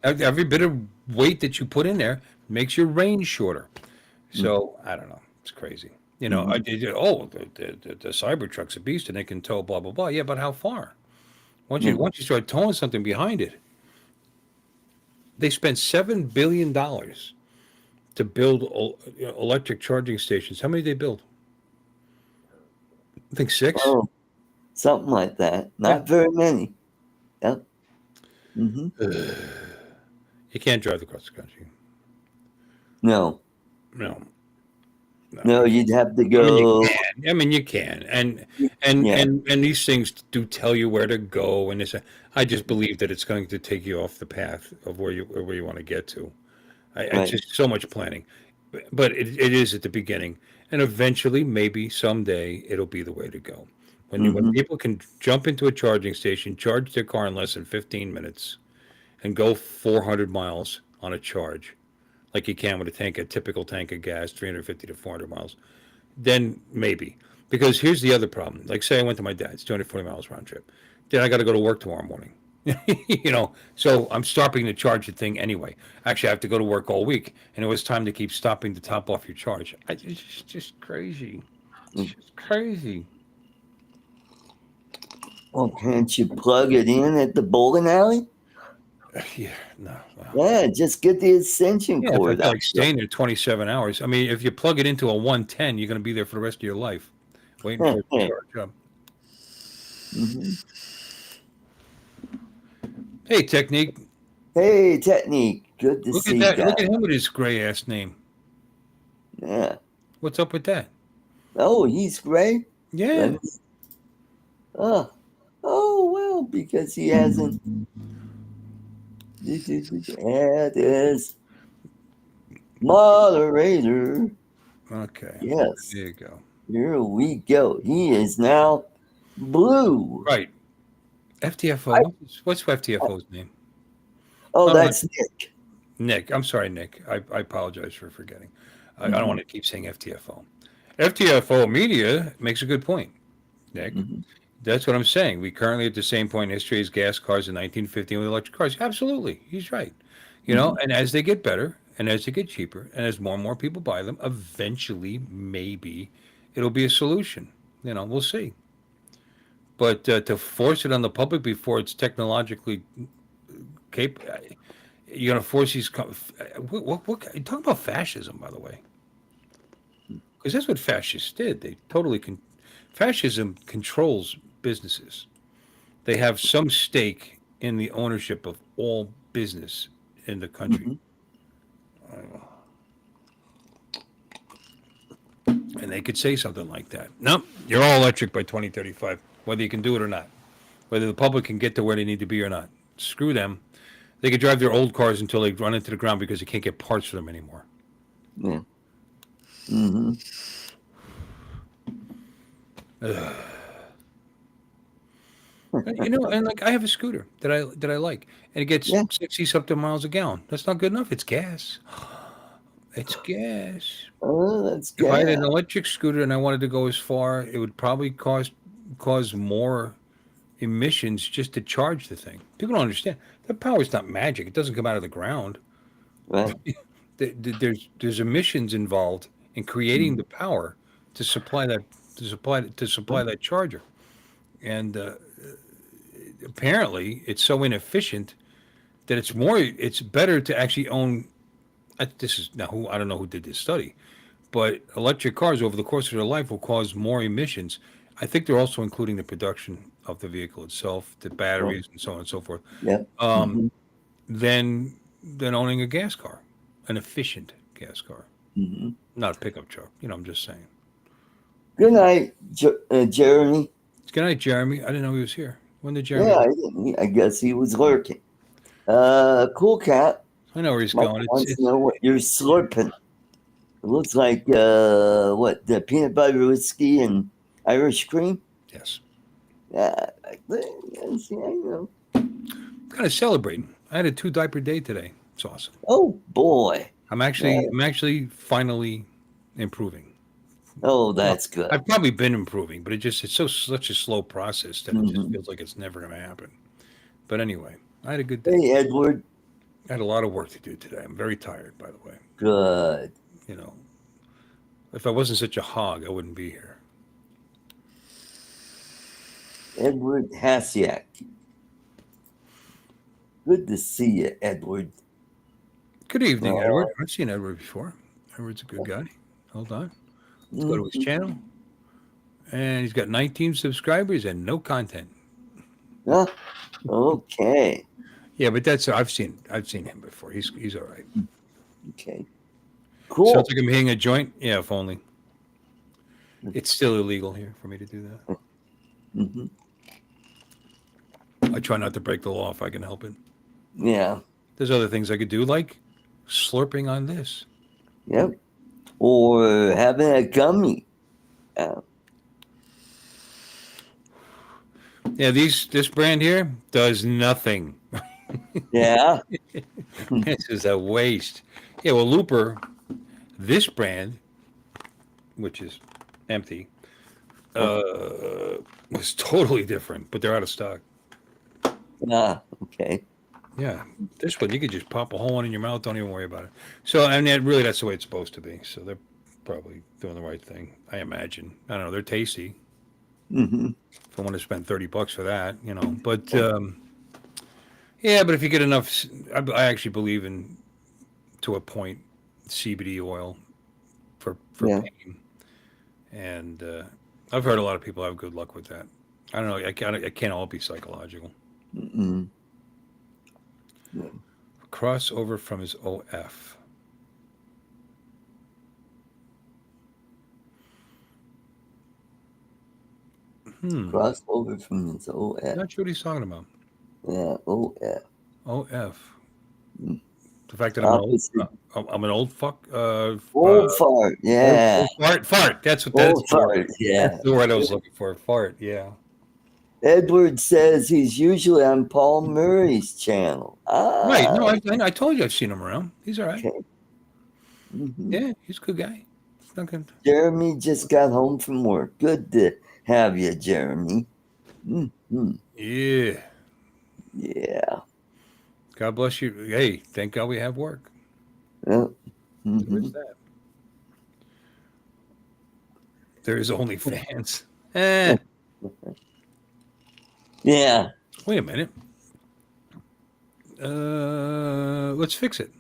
Every bit of weight that you put in there makes your range shorter. So I don't know. It's crazy. I mm-hmm. did. Oh, the Cybertruck's a beast and it can tow blah blah blah. Yeah, but how far? Once you start towing something behind it, they spent $7 billion to build electric charging stations. How many did they build? I think six. Oh, something like that. Yeah. Not very many. Yep. Mm-hmm. You can't drive across the country. No, No. no, you'd have to I mean, you go. can. I mean, you can, and Yeah, and these things do tell you where to go, and I just believe that it's going to take you off the path of where you want to get to. It's right. just so much planning, but it is at the beginning, and eventually, maybe someday, it'll be the way to go. When Mm-hmm. people can jump into a charging station, charge their car in less than 15 minutes, and go 400 miles on a charge, like you can with a typical tank of gas, 350 to 400 miles, then maybe. Because here's the other problem. Like, say I went to my dad's, 240 miles round trip. Then I got to go to work tomorrow morning. So I'm stopping to charge the thing anyway. Actually, I have to go to work all week, and it was time to keep stopping to top off your charge. It's just crazy. It's just crazy. Well, can't you plug it in at the bowling alley? Yeah, no. Wow. Yeah, just get the extension Yeah, if I cord feel out. like staying there 27 hours. I mean, if you plug it into a 110, you're going to be there for the rest of your life. waiting for it to charge up. Mm-hmm. Hey, Technique. Hey, Technique. Good to Look see at that. you. Look at him with his gray ass name. Yeah. What's up with that? Oh, he's gray? Yeah. Oh, well, because he hasn't. It is moderator. Okay. Yes. There you go. Here we go. He is now blue. Right. FTFO. What's FTFO's name? Oh, Oh, that's Nick. Nick. I'm sorry, Nick. I apologize for forgetting. I don't want to keep saying FTFO. FTFO Media makes a good point, Nick. Mm-hmm. That's what I'm saying. We currently at the same point in history as gas cars in 1915 with electric cars. Absolutely. He's right. You know, and as they get better and as they get cheaper and as more and more people buy them, eventually, maybe it'll be a solution. You know, we'll see. But to force it on the public before it's technologically capable, you're going to force these. Talk about fascism, by the way, because that's what fascists did. They totally fascism controls businesses. They have some stake in the ownership of all business in the country. And they could say something like that. No, you're all electric by 2035, whether you can do it or not, whether the public can get to where they need to be or not. Screw them. They could drive their old cars until they run into the ground because they can't get parts for them anymore. Yeah. Mm-hmm. You know, and like I have a scooter that I like, and it gets 60 something miles a gallon. That's not good enough. It's gas. It's gas. Oh, that's If I had an gas. electric scooter and I wanted to go as far, it would probably cause more emissions just to charge the thing. People don't understand. That power is not magic. It doesn't come out of the ground. Right. There's emissions involved in creating the power to supply that charger, and apparently it's so inefficient that it's better to actually own. This is now who I don't know who did this study, but electric cars over the course of their life will cause more emissions. I think they're also including the production of the vehicle itself, the batteries, and so on and so forth, Yeah. than owning a gas car, an efficient gas car, Mm-hmm. not a pickup truck. You know, I'm just saying. Good night, Jeremy. Good night, Jeremy. I didn't know he was here. When did Jeremy? Yeah, I guess he was lurking. Cool cat. I know where he's Mike going. wants to know what you're slurping. It looks like the peanut butter whiskey and Irish cream. Yes. Yeah, I know. Kind of celebrating. I had a 2 diaper day today. It's awesome. Oh boy. I'm actually finally improving. Oh, that's good. I've probably been improving, but it's such a slow process that it just feels like it's never going to happen. But anyway, I had a good day. Hey, Edward. I had a lot of work to do today. I'm very tired, by the way. Good. You know, if I wasn't such a hog, I wouldn't be here. Edward Hasiak. Good to see you, Edward. Good evening, Edward. I've seen Edward before. Edward's a good guy. Hold on. Let's go to his channel. And he's got 19 subscribers and no content. Huh? Okay. Yeah, but I've seen him before. He's all right. Okay. Cool. Sounds like I'm hitting a joint. Yeah, if only. It's still illegal here for me to do that. Mm-hmm. I try not to break the law if I can help it. Yeah. There's other things I could do, like slurping on this. Yep. Or having a gummy. Yeah, this brand here does nothing. Yeah. This is a waste. Yeah, well, Looper, this brand, which is empty, was totally different, but they're out of stock. Okay. Yeah, this one you could just pop a hole in your mouth. Don't even worry about it. So, I mean, really, that's the way it's supposed to be. So they're probably doing the right thing, I imagine. I don't know. They're tasty. Mm-hmm. If I want to spend $30 for that, you know. But yeah, but if you get enough, I actually believe in, to a point, CBD oil for pain, and I've heard a lot of people have good luck with that. I don't know. It can't all be psychological. Mm-mm. Yeah. Crossover from his OF. Crossover from his OF. Not sure what he's talking about. Yeah, OF. OF. Mm. The fact that Opposite. I'm an old fuck. Old fart. Yeah. Fart. That's Old the word. fart. Yeah. That's the word I was looking for. Fart. Yeah. Edward says he's usually on Paul Murray's channel. Right. No, Ah. I told you I've seen him around. He's all right. Okay. Mm-hmm. Yeah, he's a good guy. He's not good. Jeremy just got home from work. Good to have you, Jeremy. Mm-hmm. Yeah. Yeah. God bless you. Hey, thank God we have work. Well, There mhm. is that. There's only fans. Yeah. Wait a minute. Let's fix it.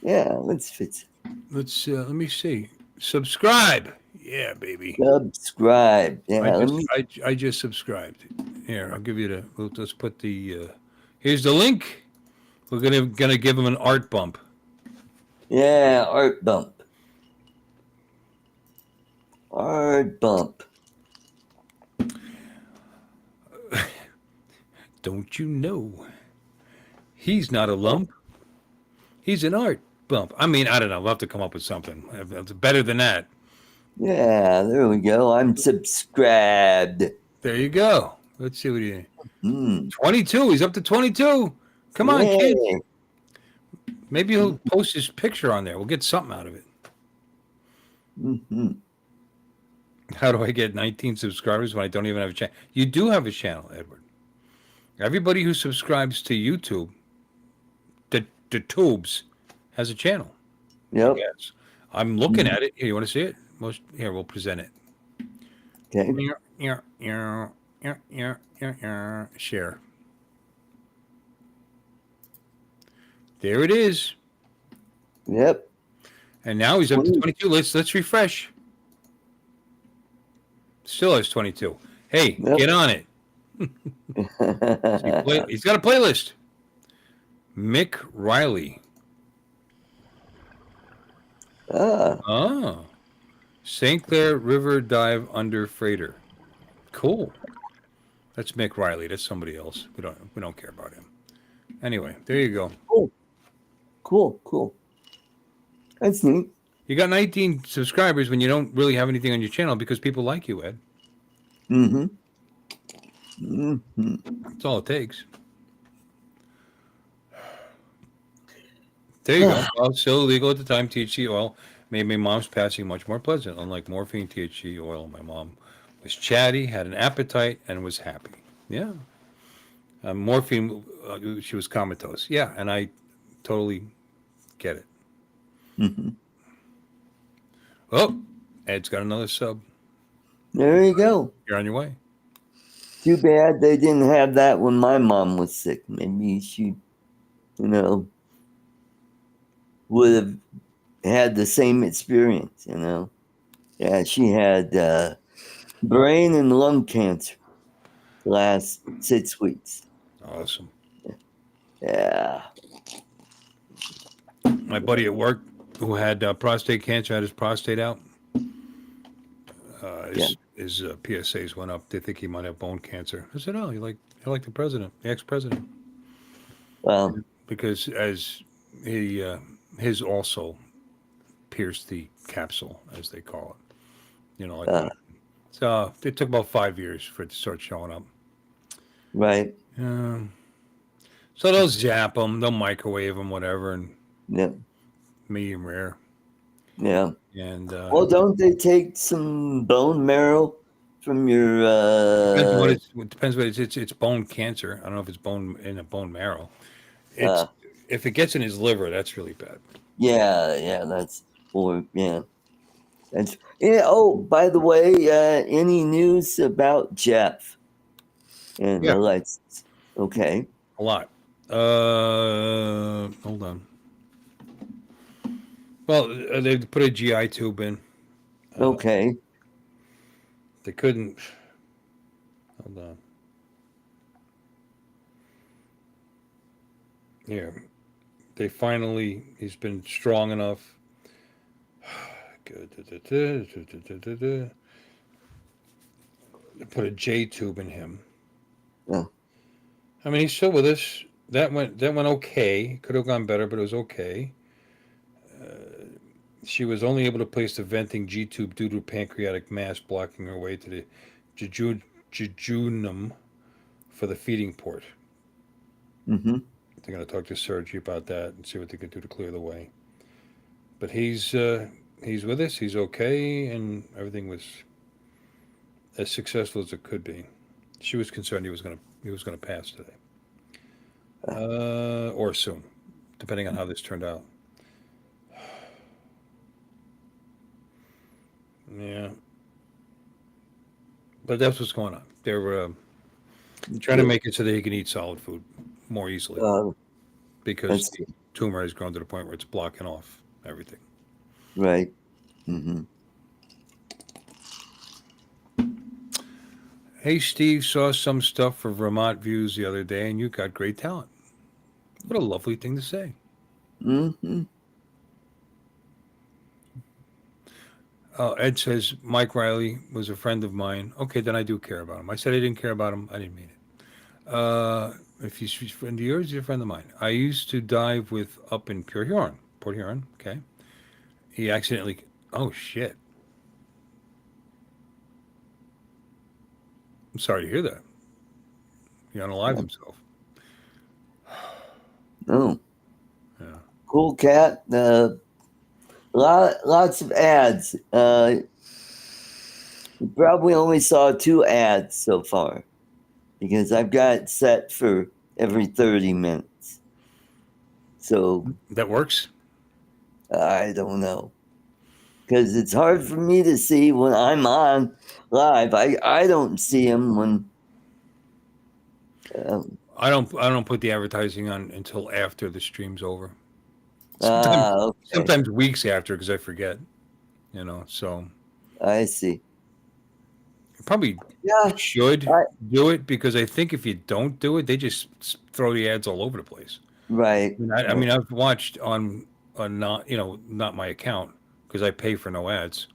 Yeah. Let's fix it. Let me see. Subscribe. Yeah, baby. Subscribe. Yeah. Let me. I just subscribed. Here, I'll give you let's put the here's the link. We're gonna give him an art bump. Yeah. Art bump. Art bump. Don't you know? He's not a lump. He's an art bump. I mean, I don't know. We'll have to come up with something better than that. Yeah. There we go. I'm subscribed. There you go. Let's see what he. 22. He's up to 22. Come on, kid. Maybe he'll post his picture on there. We'll get something out of it. Mm-hmm. How do I get 19 subscribers when I don't even have a channel? You do have a channel, Edward. Everybody who subscribes to YouTube, the tubes, has a channel. Yep. Yes. I'm looking at it. Here, you want to see it? Here, we'll present it. Okay. Share. There it is. Yep. And now he's up to 22. Let's refresh. Still has 22. Hey, get on it. He's got a playlist. Mick Riley. St. Clair River Dive Under Freighter. Cool. That's Mick Riley. That's somebody else. We don't care about him. Anyway, there you go. Cool. That's neat. You got 19 subscribers when you don't really have anything on your channel because people like you, Ed. Mm-hmm. That's all it takes. There you go. Well, still illegal at the time. THC oil made my mom's passing much more pleasant. Unlike morphine, THC oil, my mom was chatty, had an appetite, and was happy. Yeah. Morphine, she was comatose. Yeah, and I totally get it. Mm-hmm. Oh, Ed's got another sub. There you go. You're on your way. Too bad they didn't have that when my mom was sick. Maybe she, would have had the same experience, Yeah, she had brain and lung cancer the last 6 weeks. Awesome. Yeah. My buddy at work who had prostate cancer, had his prostate out. His PSAs went up. They think he might have bone cancer. I said, "Oh, you like the president, the ex-president?" Well, because as his also pierced the capsule, as they call it. So it took about 5 years for it to start showing up. Right. So they'll zap them, they'll microwave them, whatever, and Yep. medium rare. Yeah. And well, don't they take some bone marrow from your? Depends what it's bone cancer. I don't know if it's bone in a bone marrow. If it gets in his liver, that's really bad. Yeah, that's That's Oh, by the way, any news about Jeff and the license? Okay. A lot. Hold on. Well, they put a GI tube in. Okay. They couldn't. Hold on. Yeah. He's been strong enough. Good. Put a J tube in him. Yeah. I mean, he's still with us. That went okay. Could have gone better, but it was okay. She was only able to place the venting G tube due to pancreatic mass blocking her way to the jejunum for the feeding port. Mm-hmm. They're going to talk to surgery about that and see what they can do to clear the way. But he's with us. He's okay, and everything was as successful as it could be. She was concerned he was going to pass today, or soon, depending on how this turned out. Yeah, but that's what's going on. They're trying to make it so that he can eat solid food more easily because the tumor has grown to the point where it's blocking off everything. Right. Mm-hmm. Hey, Steve, saw some stuff for Vermont Views the other day, and you got great talent. What a lovely thing to say. Mm-hmm. Ed says Mike Riley was a friend of mine. Okay, then I do care about him. I said I didn't care about him. I didn't mean it. If he's a friend of yours, he's a friend of mine. I used to dive with up in Port Huron. Okay. He accidentally. Oh shit. I'm sorry to hear that. He unalived himself. Oh. Yeah. Cool cat. Lots of ads. You probably only saw 2 ads so far because I've got it set for every 30 minutes. So that works? I don't know. Because it's hard for me to see when I'm on live. I don't see them when. I don't put the advertising on until after the stream's over. Sometimes weeks after because I forget. So I see. You probably should do it because I think if you don't do it, they just throw the ads all over the place. Right. I mean, I've watched on not my account because I pay for no ads,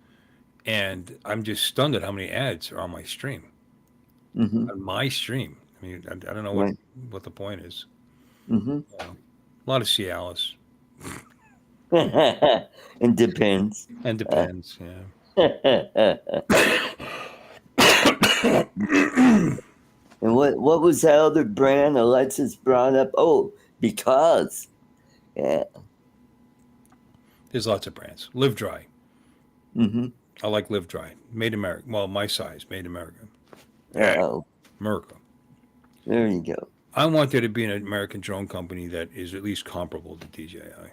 and I'm just stunned at how many ads are on my stream. Mm-hmm. On my stream, I mean, I don't know what the point is. Mm-hmm. A lot of Cialis. It depends. And depends, yeah. And what was that other brand Alexis brought up? Oh, because. Yeah. There's lots of brands. Live Dry. Mm-hmm. I like Live Dry. Made America. Well, my size. Made America. Oh. America. There you go. I want there to be an American drone company that is at least comparable to DJI.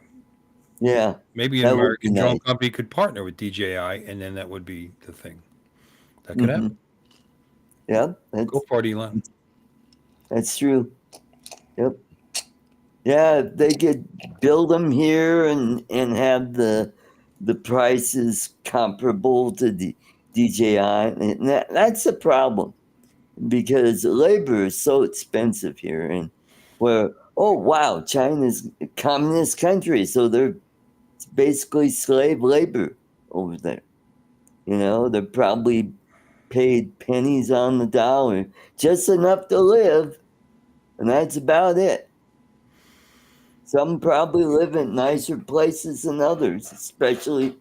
Yeah. Maybe an American drone company could partner with DJI, and then that would be the thing. That could happen. Yeah. Go for it, Elon. That's true. Yep. Yeah, they could build them here and have the prices comparable to the DJI. And that's the problem because labor is so expensive here. And China's a communist country, so they're basically slave labor over there. They're probably paid pennies on the dollar, just enough to live, and that's about it. Some probably live in nicer places than others, especially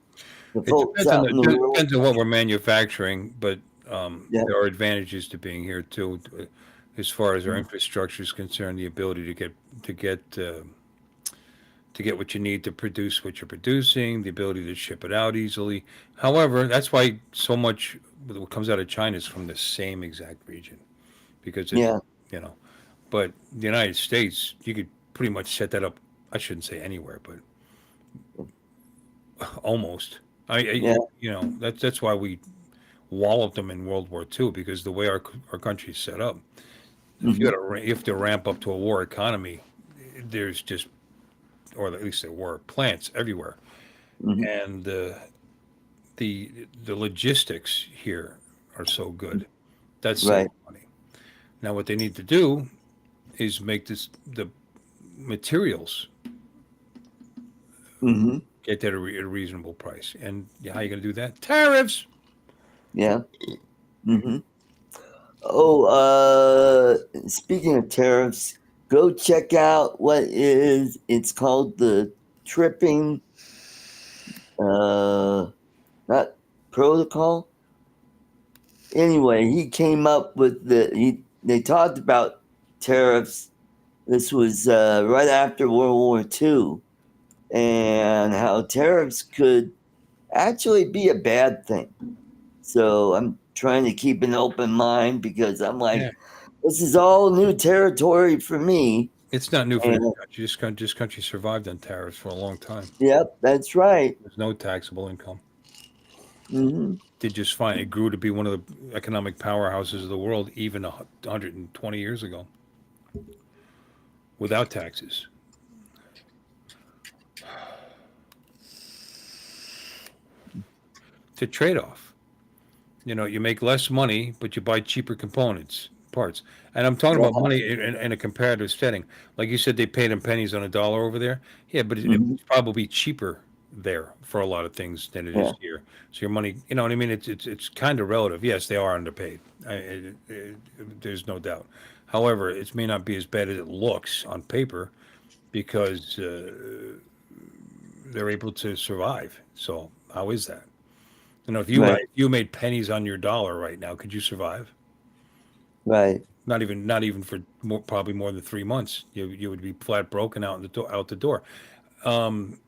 the folks out in the rural. It depends on what we're manufacturing, but there are advantages to being here too, as far as our infrastructure is concerned. The ability to get what you need to produce what you're producing, the ability to ship it out easily. However, that's why so much what comes out of China is from the same exact region, because But the United States, you could pretty much set that up. I shouldn't say anywhere, but almost. That's why we walloped them in World War II, because the way our country's set up, if you have to ramp up to a war economy, there's just, or at least there were plants everywhere, and the logistics here are so good. That's Right. saving money. Now, what they need to do is make the materials Mm-hmm. get that at a reasonable price. And how are you going to do that? Tariffs. Yeah. Mm-hmm. Oh, speaking of tariffs, go check out it's called the tripping, not protocol. Anyway, he came up with they talked about tariffs. This was right after World War II, and how tariffs could actually be a bad thing. So I'm trying to keep an open mind because I'm like, Yeah. this is all new territory for me. It's not new for this And country. This country survived on tariffs for a long time. yep, that's right. There's no taxable income. Hmm. Did just fine. It grew to be one of the economic powerhouses of the world even 120 years ago without taxes. It's a trade off. You make less money, but you buy cheaper components, parts. And I'm talking about Yeah. money in a comparative setting. Like you said, they paid in pennies on a dollar over there. Yeah, but Hmm. it's probably cheaper there for a lot of things than it Yeah. is here. So your money, you know what I mean? It's kind of relative. Yes, they are underpaid. There's no doubt. However, it may not be as bad as it looks on paper because they're able to survive. So how is that? Right. If you made pennies on your dollar right now, could you survive? Right. Not even for probably more than 3 months. You would be flat broken out the door. Um,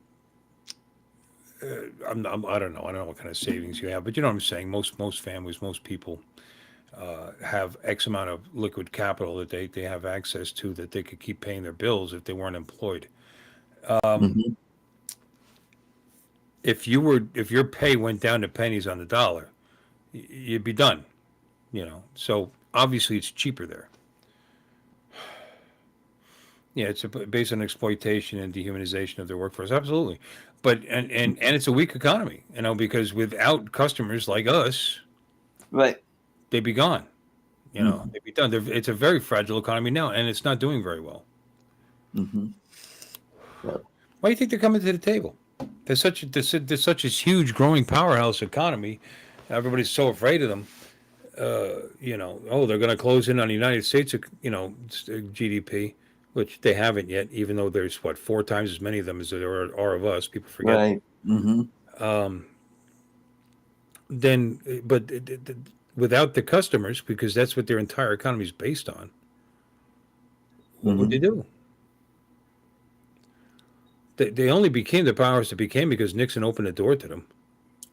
I don't know. I don't know what kind of savings you have, but you know what I'm saying. Most families, most people have X amount of liquid capital that they have access to that they could keep paying their bills if they weren't employed. Hmm. If your pay went down to pennies on the dollar, you'd be done. So obviously it's cheaper there. Yeah, it's based on exploitation and dehumanization of their workforce. Absolutely, but and it's a weak economy, because without customers like us, Right. they'd be gone. Hmm. They'd be done. It's a very fragile economy now, and it's not doing very well. Hmm. Yep. Why do you think they're coming to the table? There's such a huge growing powerhouse economy. Everybody's so afraid of them. Oh, they're going to close in on the United States, GDP, which they haven't yet, even though there's 4 times as many of them as there are of us. People forget. Right. Hmm. Um, then, but without the customers, because that's what their entire economy is based on, what would Hmm. they do? They only became the powers that became because Nixon opened the door to them.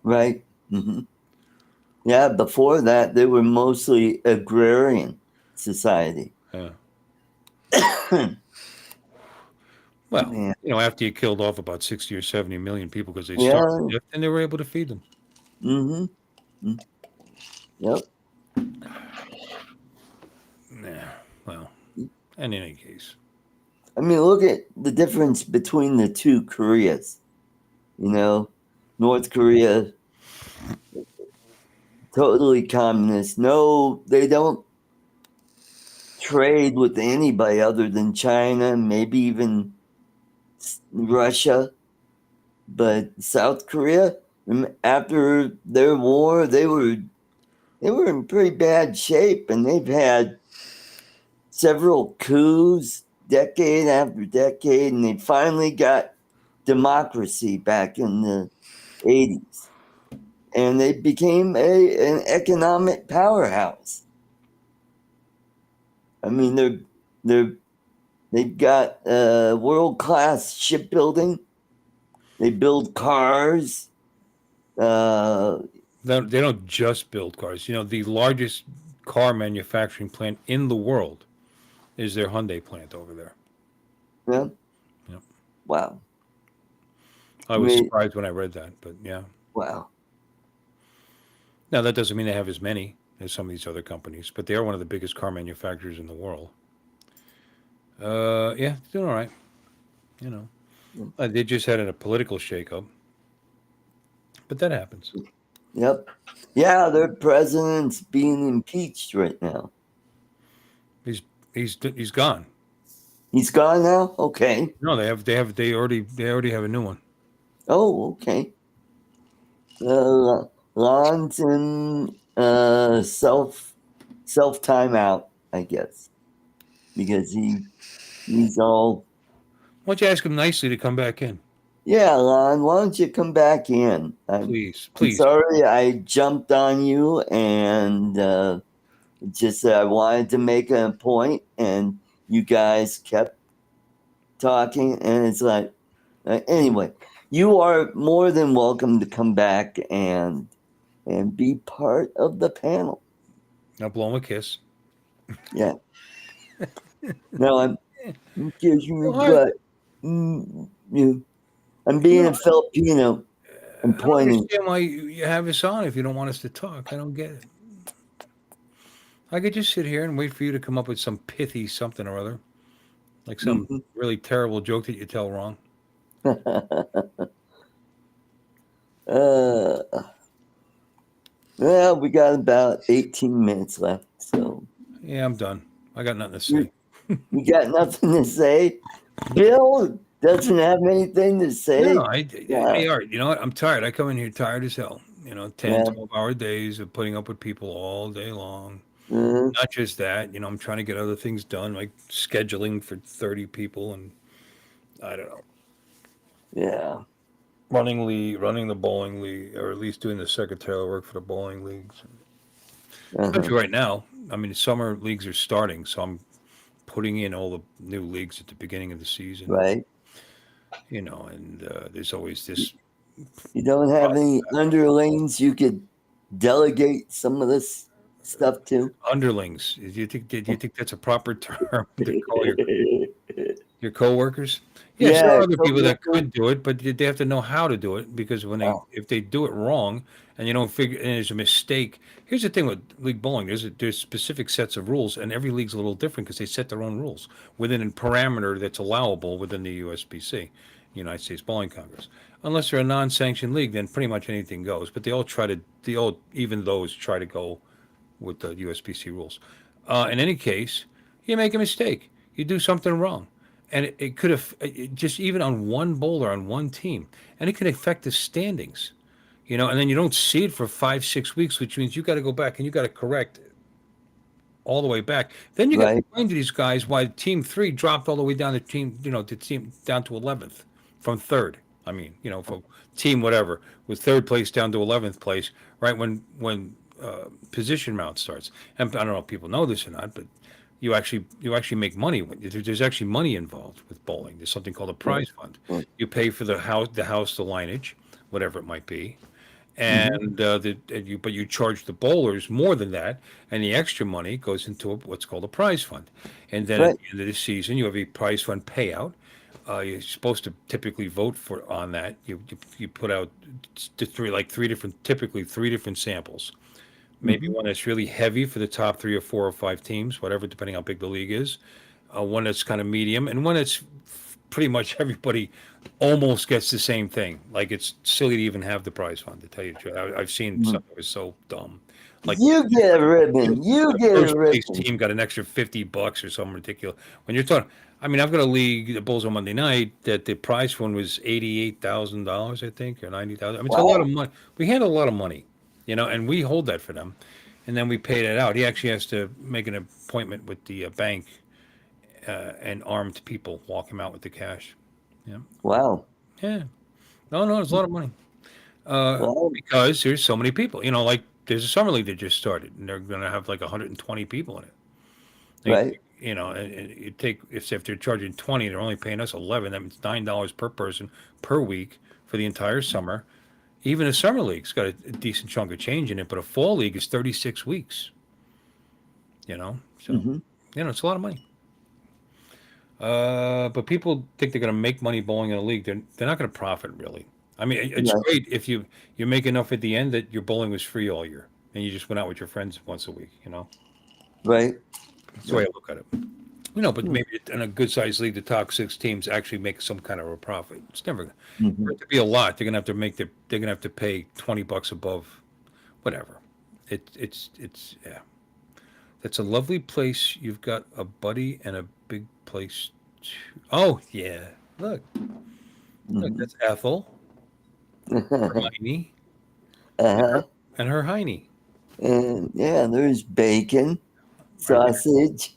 Right. Hmm. Yeah. Before that, they were mostly agrarian society. Yeah. Well, Man. after you killed off about 60 or 70 million people because they starved to Yeah. death, and they were able to feed them. Hmm. Yep. Yeah. Well, in any case. I mean, look at the difference between the two Koreas. North Korea, totally communist. No, they don't trade with anybody other than China, maybe even Russia. But South Korea, after their war, they were in pretty bad shape, and they've had several coups, decade after decade, and they finally got democracy back in the 80s, and they became an economic powerhouse. I mean, they've got world class shipbuilding. They build cars. Uh, They don't just build cars. The largest car manufacturing plant in the world is their Hyundai plant over there. yeah, Yep. wow. I I was mean, surprised when I read that, but yeah. wow. Now, that doesn't mean they have as many as some of these other companies, but they are one of the biggest car manufacturers in the world. Yeah, doing all right. You know, they just had a political shakeup, but that happens. Yep. Yeah, their president's being impeached right now. He's gone. He's gone now? Okay. No, they already have a new one. Oh, okay. Lon's in self timeout, I guess. Because he's all, Why don't you ask him nicely to come back in? yeah, Lon, why don't you come back in? I'm Please. sorry I jumped on you, and just I wanted to make a point, and you guys kept talking, and it's like, anyway, you are more than welcome to come back and be part of the panel. Now blow him a kiss. Yeah. No, I'm kissing your butt. I'm being a Filipino. I'm I don't pointing. understand why you have us on if you don't want us to talk. I don't get it. I could just sit here and wait for you to come up with some pithy something or other, like some really terrible joke that you tell wrong. Well, we got about 18 minutes left, so. Yeah, I'm done. I got nothing to say. You got nothing to say? Bill doesn't have anything to say? No, hey, Art, you know what? I'm tired. I come in here tired as hell. 10, 12-hour days of putting up with people all day long. Not just that, I'm trying to get other things done, like scheduling for 30 people, and I don't know. Yeah. Running the bowling league, or at least doing the secretarial work for the bowling leagues. Especially right now. I mean, summer leagues are starting, so I'm putting in all the new leagues at the beginning of the season. Right. And there's always this. You don't have any underlings you could delegate some of this stuff to? Underlings. Do you think that's a proper term to call your coworkers? Yes, there are other people that could do it, but they have to know how to do it, because if they do it wrong and you don't figure and there's a mistake. Here's the thing with league bowling: there's specific sets of rules, and every league's a little different because they set their own rules within a parameter that's allowable within the USBC, United States Bowling Congress. Unless they're a non-sanctioned league, then pretty much anything goes. But even those try to go with the USPC rules. In any case, you make a mistake, you do something wrong, and it could have just even on one bowler on one team, and it can affect the standings, and then you don't see it for 5-6 weeks, which means you got to go back and you got to correct all the way back. Then you got to explain to these guys why team 3 dropped all the way down to team down to 11th from third. I mean, from team whatever with third place down to 11th place, right when position round starts. And I don't know if people know this or not, but you actually make money. There's actually money involved with bowling. There's something called a prize fund. You pay for the lineage, whatever it might be, and but you charge the bowlers more than that, and the extra money goes into what's called a prize fund. And then at the end of the season, you have a prize fund payout. You're supposed to typically vote on that. You put out typically three different samples. Maybe one that's really heavy for the top 3 or 4 or 5 teams, whatever, depending how big the league is. One that's kind of medium, and one that's pretty much everybody almost gets the same thing. Like, it's silly to even have the prize fund, to tell you the truth. I've seen stuff that was so dumb. Like, you get a ribbon. You get a ribbon. Team got an extra $50 or something ridiculous. When you're talking, I mean, I've got a league, the Bulls on Monday night, that the prize fund was $88,000, I think, or $90,000. I mean, it's a lot of money. We handle a lot of money, and we hold that for them, and then we pay it out. He actually has to make an appointment with the bank, and armed people walk him out with the cash. Yeah. Wow. Yeah. No, it's a lot of money. Because there's so many people. Like, there's a summer league that just started, and they're going to have like 120 people in it. Right. And you take if they're charging 20, they're only paying us 11. That means $9 per person per week for the entire summer. Even a summer league's got a decent chunk of change in it, but a fall league is 36 weeks. So it's a lot of money. But people think they're going to make money bowling in a league. They're not going to profit, really. I mean, it's great if you make enough at the end that your bowling was free all year and you just went out with your friends once a week. Right. That's the way I look at it. But maybe in a good-sized league, the top 6 teams actually make some kind of a profit. It's never going to be a lot. They're going to have to pay $20 above whatever. It's yeah. That's a lovely place. You've got a buddy and a big place too. Oh yeah, look, that's Ethel, Hermione, Uh-huh. and her Heine. And yeah, there's bacon, sausage.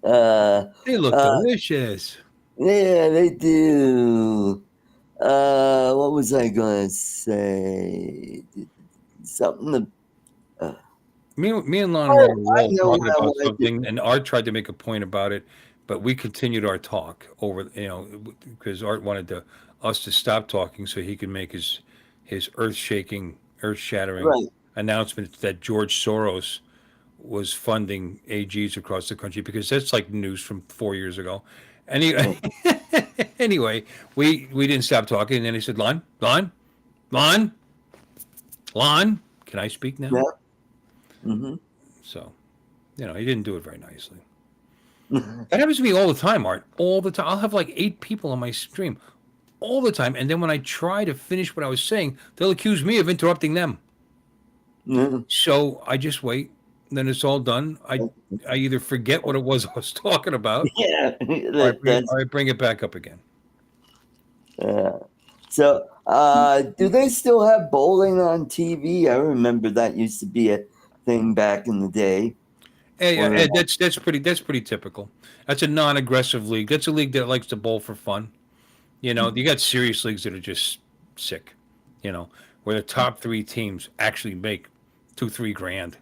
uh, They look delicious. yeah, they do. What was I gonna say? Something. Me and Lon were on a I roll know talking what I about wanted to. something, and Art tried to make a point about it, but we continued our talk over, because Art wanted us to stop talking so he could make his earth shattering Right. announcement that George Soros was funding AGs across the country, because that's like news from 4 years ago. Anyway, anyway, we didn't stop talking, and then he said, Lon, Lon, can I speak now? Yeah. Mm-hmm. So, he didn't do it very nicely. That happens to me all the time, Art. All the time. I'll have like 8 people on my stream all the time. And then when I try to finish what I was saying, they'll accuse me of interrupting them. So I just wait. Then it's all done. I either forget what it was I was talking about, Yeah, or I bring it back up again. So, do they still have bowling on TV? I remember that used to be a thing back in the day. Yeah, that's pretty typical. That's a non-aggressive league. That's a league that likes to bowl for fun. You got serious leagues that are just sick. Where the top 3 teams actually make 2-3 grand.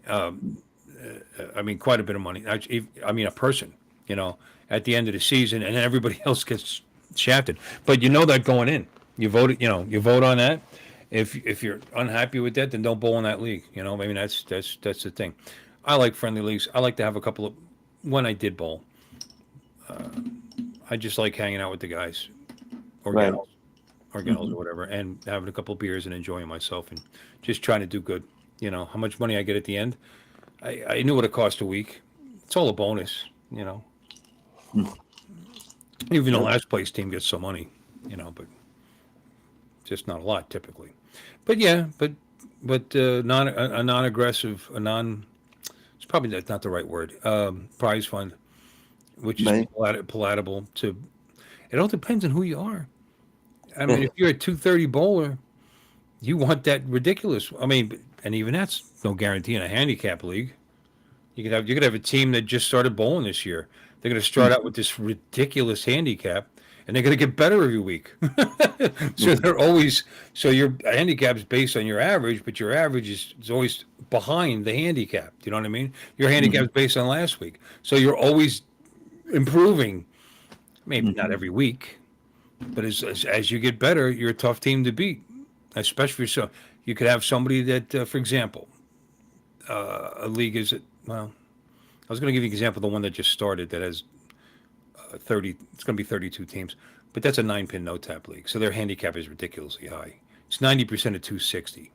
I mean, quite a bit of money. I mean, a person. At the end of the season, and then everybody else gets shafted. But that going in, you vote. You vote on that. If you're unhappy with that, then don't bowl in that league. I mean, that's the thing. I like friendly leagues. I like to have a couple of. When I did bowl, I just like hanging out with the guys, or Right. gals, or whatever, and having a couple of beers and enjoying myself and just trying to do good. How much money I get at the end. I knew what it cost a week. It's all a bonus. Even the last place team gets some money, but just not a lot typically. But yeah, but a non-aggressive, it's probably not the right word. Prize fund, which is Right. palatable to. It all depends on who you are. I mean, if you're a 230 bowler, you want that ridiculous. I mean, and even that's no guarantee in a handicap league. You could have a team that just started bowling this year. They're going to start out with this ridiculous handicap, and they're going to get better every week. So your handicap is based on your average, but your average is always behind the handicap. Do you know what I mean? Your handicap is based on last week, so you're always improving. Maybe not every week, but as you get better, you're a tough team to beat, especially so. You could have somebody that, for example, a league is well. I was going to give you an example of the one that just started that has 30. It's going to be 32 teams, but that's a 9-pin no tap league, so their handicap is ridiculously high. It's 90% of 260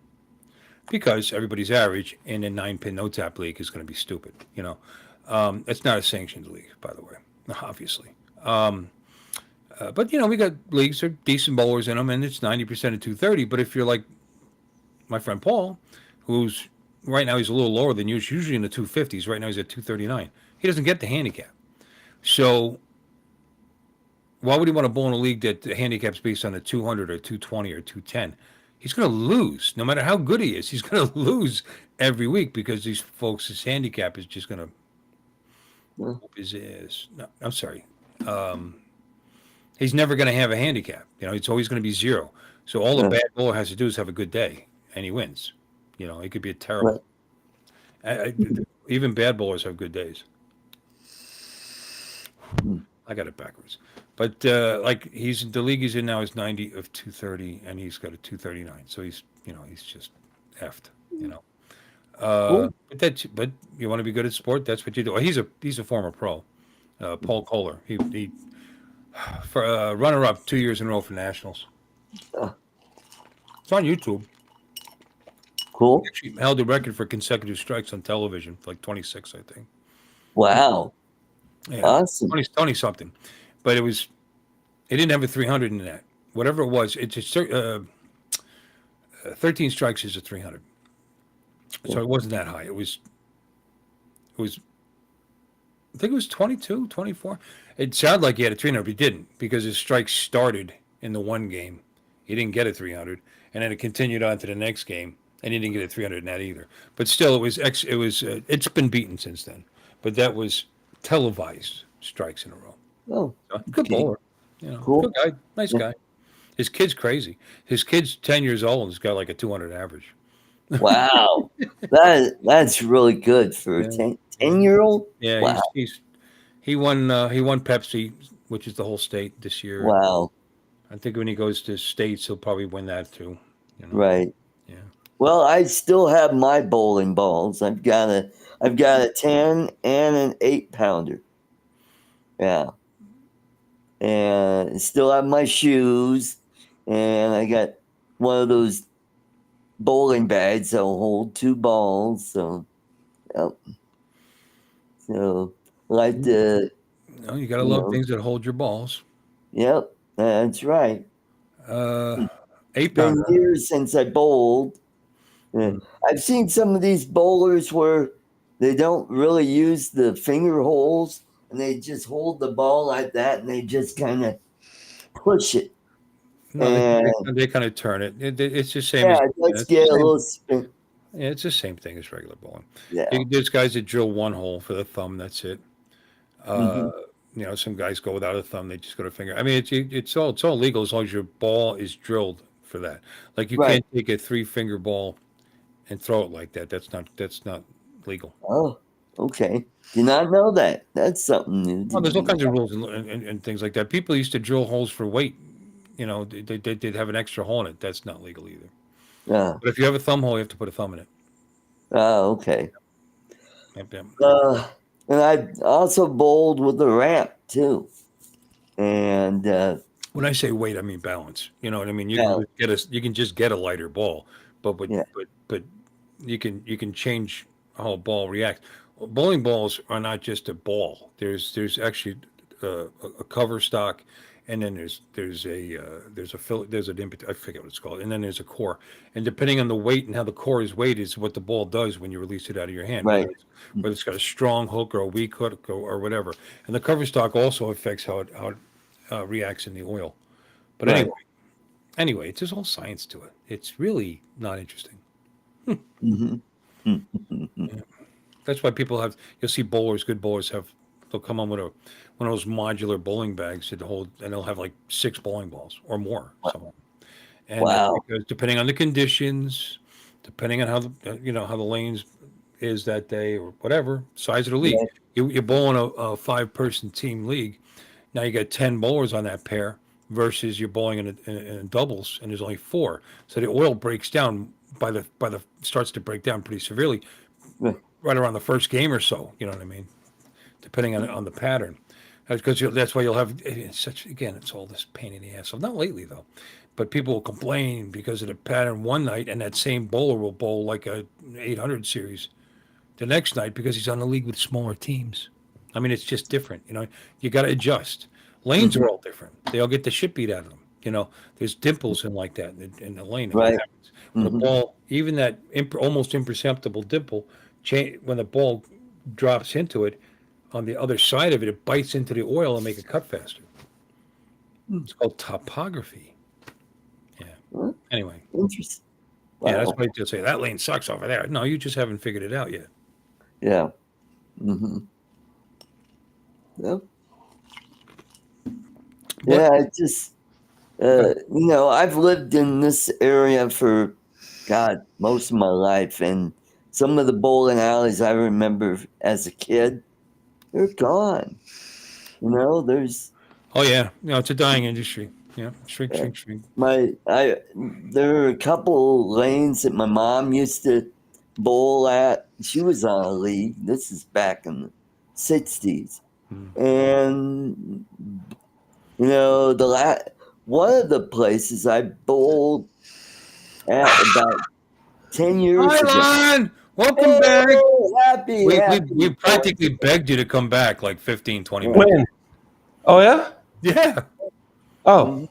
because everybody's average in a 9-pin no tap league is going to be stupid. It's not a sanctioned league, by the way, obviously. But we got leagues that are decent bowlers in them, and it's 90% of 230. But if you're like my friend Paul, who's right now he's a little lower than you, usually in the 250s. Right now he's at 239. He doesn't get the handicap. So why would he want to bowl in a league that the handicap's based on a 200 or 220 or 210? He's going to lose. No matter how good he is, he's going to lose every week because these folks' his handicap is just going to whoop his ass. No, I'm sorry. He's never going to have a handicap. It's always going to be 0. So all a bad bowler has to do is have a good day, and he wins. It could be a terrible. Even bad bowlers have good days. I got it backwards, but like the league he's in now is 90 of 230, and he's got a 239. So he's just effed. But you want to be good at sport, that's what you do. He's a former pro, Paul Kohler. He for runner-up 2 years in a row for nationals. It's on YouTube. Cool. He actually held the record for consecutive strikes on television, like 26, I think. Wow. Yeah, Awesome. 20 something, but it didn't have a 300 in that. Whatever it was, it's 13 strikes is a 300. So it wasn't that high. It was, I think it was 22, 24. It sounded like he had a 300, but he didn't because his strikes started in the one game. He didn't get a 300, and then it continued on to the next game, and he didn't get a 300 in that either. But still, it's been beaten since then. But that was televised strikes in a row. Oh, good bowler. Cool. Good guy, nice guy. His kid's crazy. His kid's 10 years old and he's got like a 200 average. Wow, that's really good for a 10-year-old. Yeah, wow. He won Pepsi, which is the whole state this year. Wow. I think when he goes to states, he'll probably win that too. Right. Yeah. Well, I still have my bowling balls. I've got a 10 and an 8-pounder. Yeah. And I still have my shoes, and I got one of those bowling bags that'll hold 2 balls. So, yep. So, like the. You got to love things that hold your balls. Yep, that's right. 8-pounder. It's been years since I bowled. I've seen some of these bowlers where they don't really use the finger holes, and they just hold the ball like that, and they just kind of push it. No, they kind of turn it. It's the same. Yeah, let's get a little spin. Yeah, it's the same thing as regular bowling. Yeah. There's guys that drill one hole for the thumb. That's it. Some guys go without a thumb. They just go to finger. I mean, it's all legal as long as your ball is drilled for that. Like you can't take a 3-finger ball and throw it like that. That's not legal. Oh, okay. Did not know that. That's something new. Well, there's all kinds of rules and things like that. People used to drill holes for weight. They'd have an extra hole in it. That's not legal either. Yeah. But if you have a thumb hole, you have to put a thumb in it. Oh, okay. Yep. And I also bowled with a ramp too. And when I say weight, I mean balance. You know what I mean? You can just get a lighter ball, but you can change how a ball reacts. Bowling balls are not just a ball. There's actually a cover stock, and then there's an input. I forget what it's called, and then there's a core. And depending on the weight and how the core is weighted, is what the ball does when you release it out of your hand. Right. Whether it's got a strong hook or a weak hook or whatever. And the cover stock also affects how it reacts in the oil. But anyway, it's just all science to it. It's really not interesting. Yeah. That's why you'll see good bowlers they'll come on with one of those modular bowling bags that hold, and they'll have like 6 bowling balls or more. And because depending on the conditions, depending on how the lanes is that day or whatever, size of the league, you bowl in a 5-person team league. Now you got 10 bowlers on that pair versus you're bowling in doubles and there's only 4. So the oil breaks down starts to break down pretty severely right around the first game or so. You know what I mean? Depending on the pattern. Because that's why you'll have it's all this pain in the ass. So not lately though, but people will complain because of the pattern one night, and that same bowler will bowl like a 800 series the next night because he's on the league with smaller teams. I mean, it's just different. You got to adjust. Lanes are all different. They all get the shit beat out of them. There's dimples in like that in the lane. Right. The ball, even that almost imperceptible dimple, when the ball drops into it, on the other side of it, it bites into the oil and make it cut faster. It's called topography. Yeah. Anyway. Interesting. Wow. Yeah, that's why you'll say that lane sucks over there. No, you just haven't figured it out yet. Yeah. Yep. Yeah, it just I've lived in this area for most of my life, and some of the bowling alleys I remember as a kid, they're gone. There's. Oh yeah, it's a dying industry. Yeah, shrink. There are a couple lanes that my mom used to bowl at. She was on a league. This is back in the 60s. And one of the places I bowled at about 10 years ago. Hi, Lon! Welcome back. Happy. We practically begged you to come back like 15, 20 minutes. When? Oh, yeah? Yeah. Oh.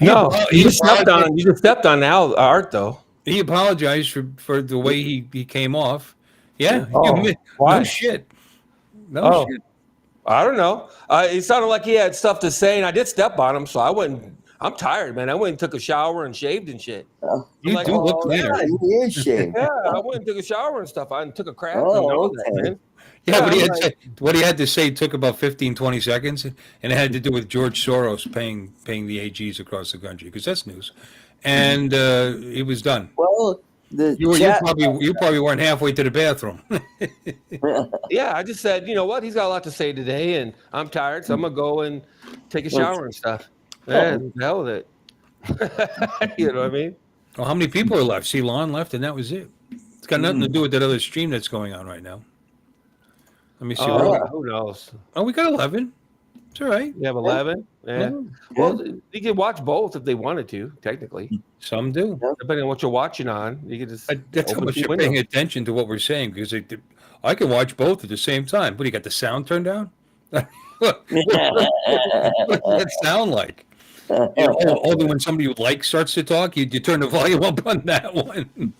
No, you just stepped on Art though. He apologized for the way he came off. Yeah. Why? No shit. No shit. I don't know. It sounded like he had stuff to say, and I did step on him, so I went. I'm tired, man. I went and took a shower and shaved and shit. You do look cleaner. Yeah, he is shaved. Yeah, I went and took a shower and stuff. I took a crap and all that, man. Yeah, but what he had to say took about 15, 20 seconds, and it had to do with George Soros paying the AGs across the country, because that's news. And he was done. Well, you probably weren't halfway to the bathroom. Yeah, I just said, you know what? He's got a lot to say today, and I'm tired, so I'm gonna go and take a shower and stuff. Man, the hell with it. You know what I mean? Well, how many people are left? Ceylon left, and that was it. It's got nothing to do with that other stream that's going on right now. Let me see. Who knows? Oh, we got 11. It's all right. You have 11? Yeah. Well, you can watch both if they wanted to, technically. Some do. Depending on what you're watching on. You can just that's how much you're paying attention to what we're saying, because I can watch both at the same time. What, do you got the sound turned down? What does that sound like? Only when somebody you like starts to talk, you turn the volume up on that one.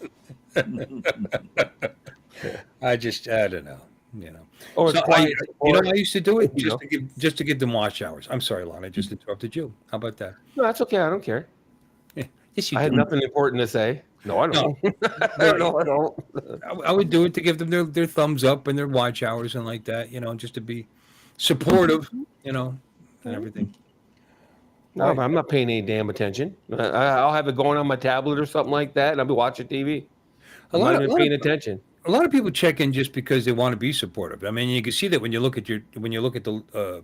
I don't know. I used to do it just to give them watch hours. I'm sorry, Lon, I just interrupted you. How about that? No, that's okay. I don't care. Yeah. Yes, I have nothing important to say. No, I don't. No, I don't. I would do it to give them their thumbs up and their watch hours and like that, just to be supportive, and everything. No, I'm not paying any damn attention. I'll have it going on my tablet or something like that, and I'll be watching TV. I'm not even paying attention. A lot of people check in just because they want to be supportive. I mean, you can see that when you look at the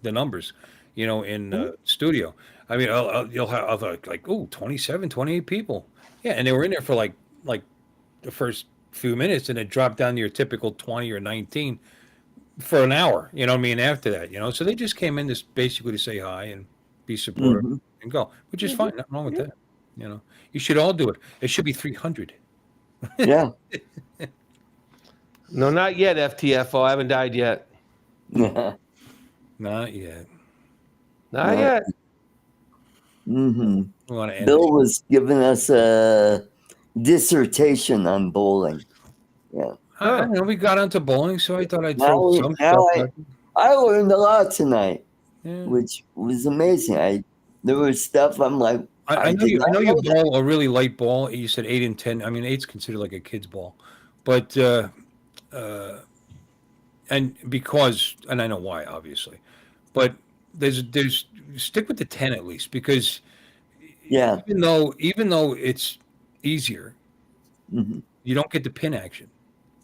numbers, in studio. I mean, you'll have like 27, 28 people. Yeah, and they were in there for like the first few minutes, and it dropped down to your typical 20 or 19 for an hour. You know what I mean? After that, so they just came in basically to say hi and be supportive and go, which is fine. Nothing wrong with that. You should all do it. It should be 300. Yeah. No, not yet, FTFO. I haven't died yet. Not yet. Not yet. Bill was giving us a dissertation on bowling. Yeah. I don't know. We got onto bowling, so I thought I'd throw some stuff. I learned a lot tonight, which was amazing. There was stuff I'm like, I know you bowl a really light ball. You said 8 and 10. I mean, 8's considered like a kid's ball, but and I know why, obviously, but there's stick with the 10 at least, because even though it's easier, you don't get the pin action.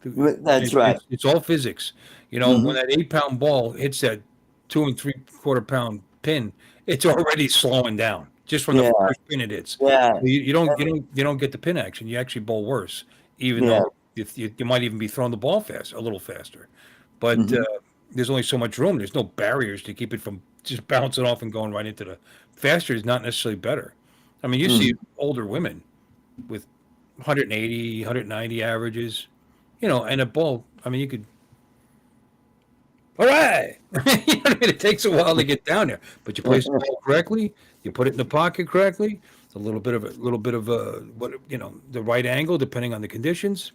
That's right. It's all physics. When that 8-pound ball hits that 2 3/4 pound pin, it's already slowing down just from the first pin it hits. Yeah. You don't get the pin action. You actually bowl worse, even though you might even be throwing the ball a little faster. But there's only so much room. There's no barriers to keep it from just bouncing off and going right into the faster is not necessarily better. I mean, you see older women with 180, 190 averages, and a ball. I mean, you could. All right. It takes a while to get down there, but you place the ball correctly. You put it in the pocket correctly. A little bit of the right angle, depending on the conditions.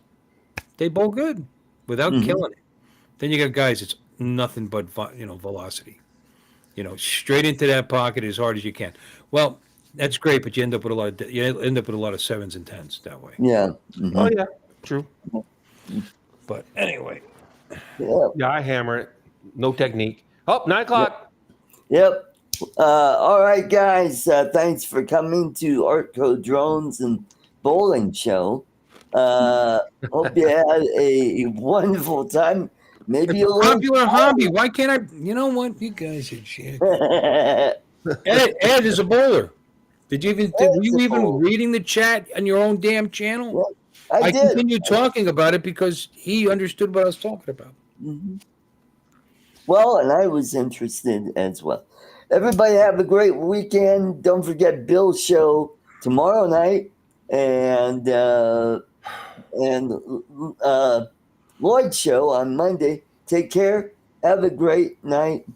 They bowl good without killing it. Then you got guys. It's nothing but velocity. Straight into that pocket as hard as you can. Well, that's great, but you end up with a lot of 7s and 10s that way. Yeah. Oh yeah, true. But anyway. Yeah, I hammer it. No technique. 9 o'clock. Yep. All right, guys. Thanks for coming to ArtCo Drones and Bowling Show. Hope you had a wonderful time. Maybe a popular hobby. Why can't I? You know what? You guys are shit. Ed is a bowler. Were you even reading the chat on your own damn channel? Yeah, I did. Continued talking about it because he understood what I was talking about. Well, and I was interested as well. Everybody have a great weekend. Don't forget Bill's show tomorrow night and Lloyd's show on Monday. Take care. Have a great night.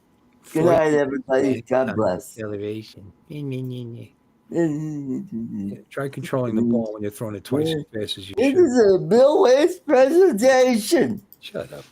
Good night, everybody. God bless. Elevation. Yeah, try controlling the ball when you're throwing it twice as fast as you This should. is a Bill Waste presentation. Shut up.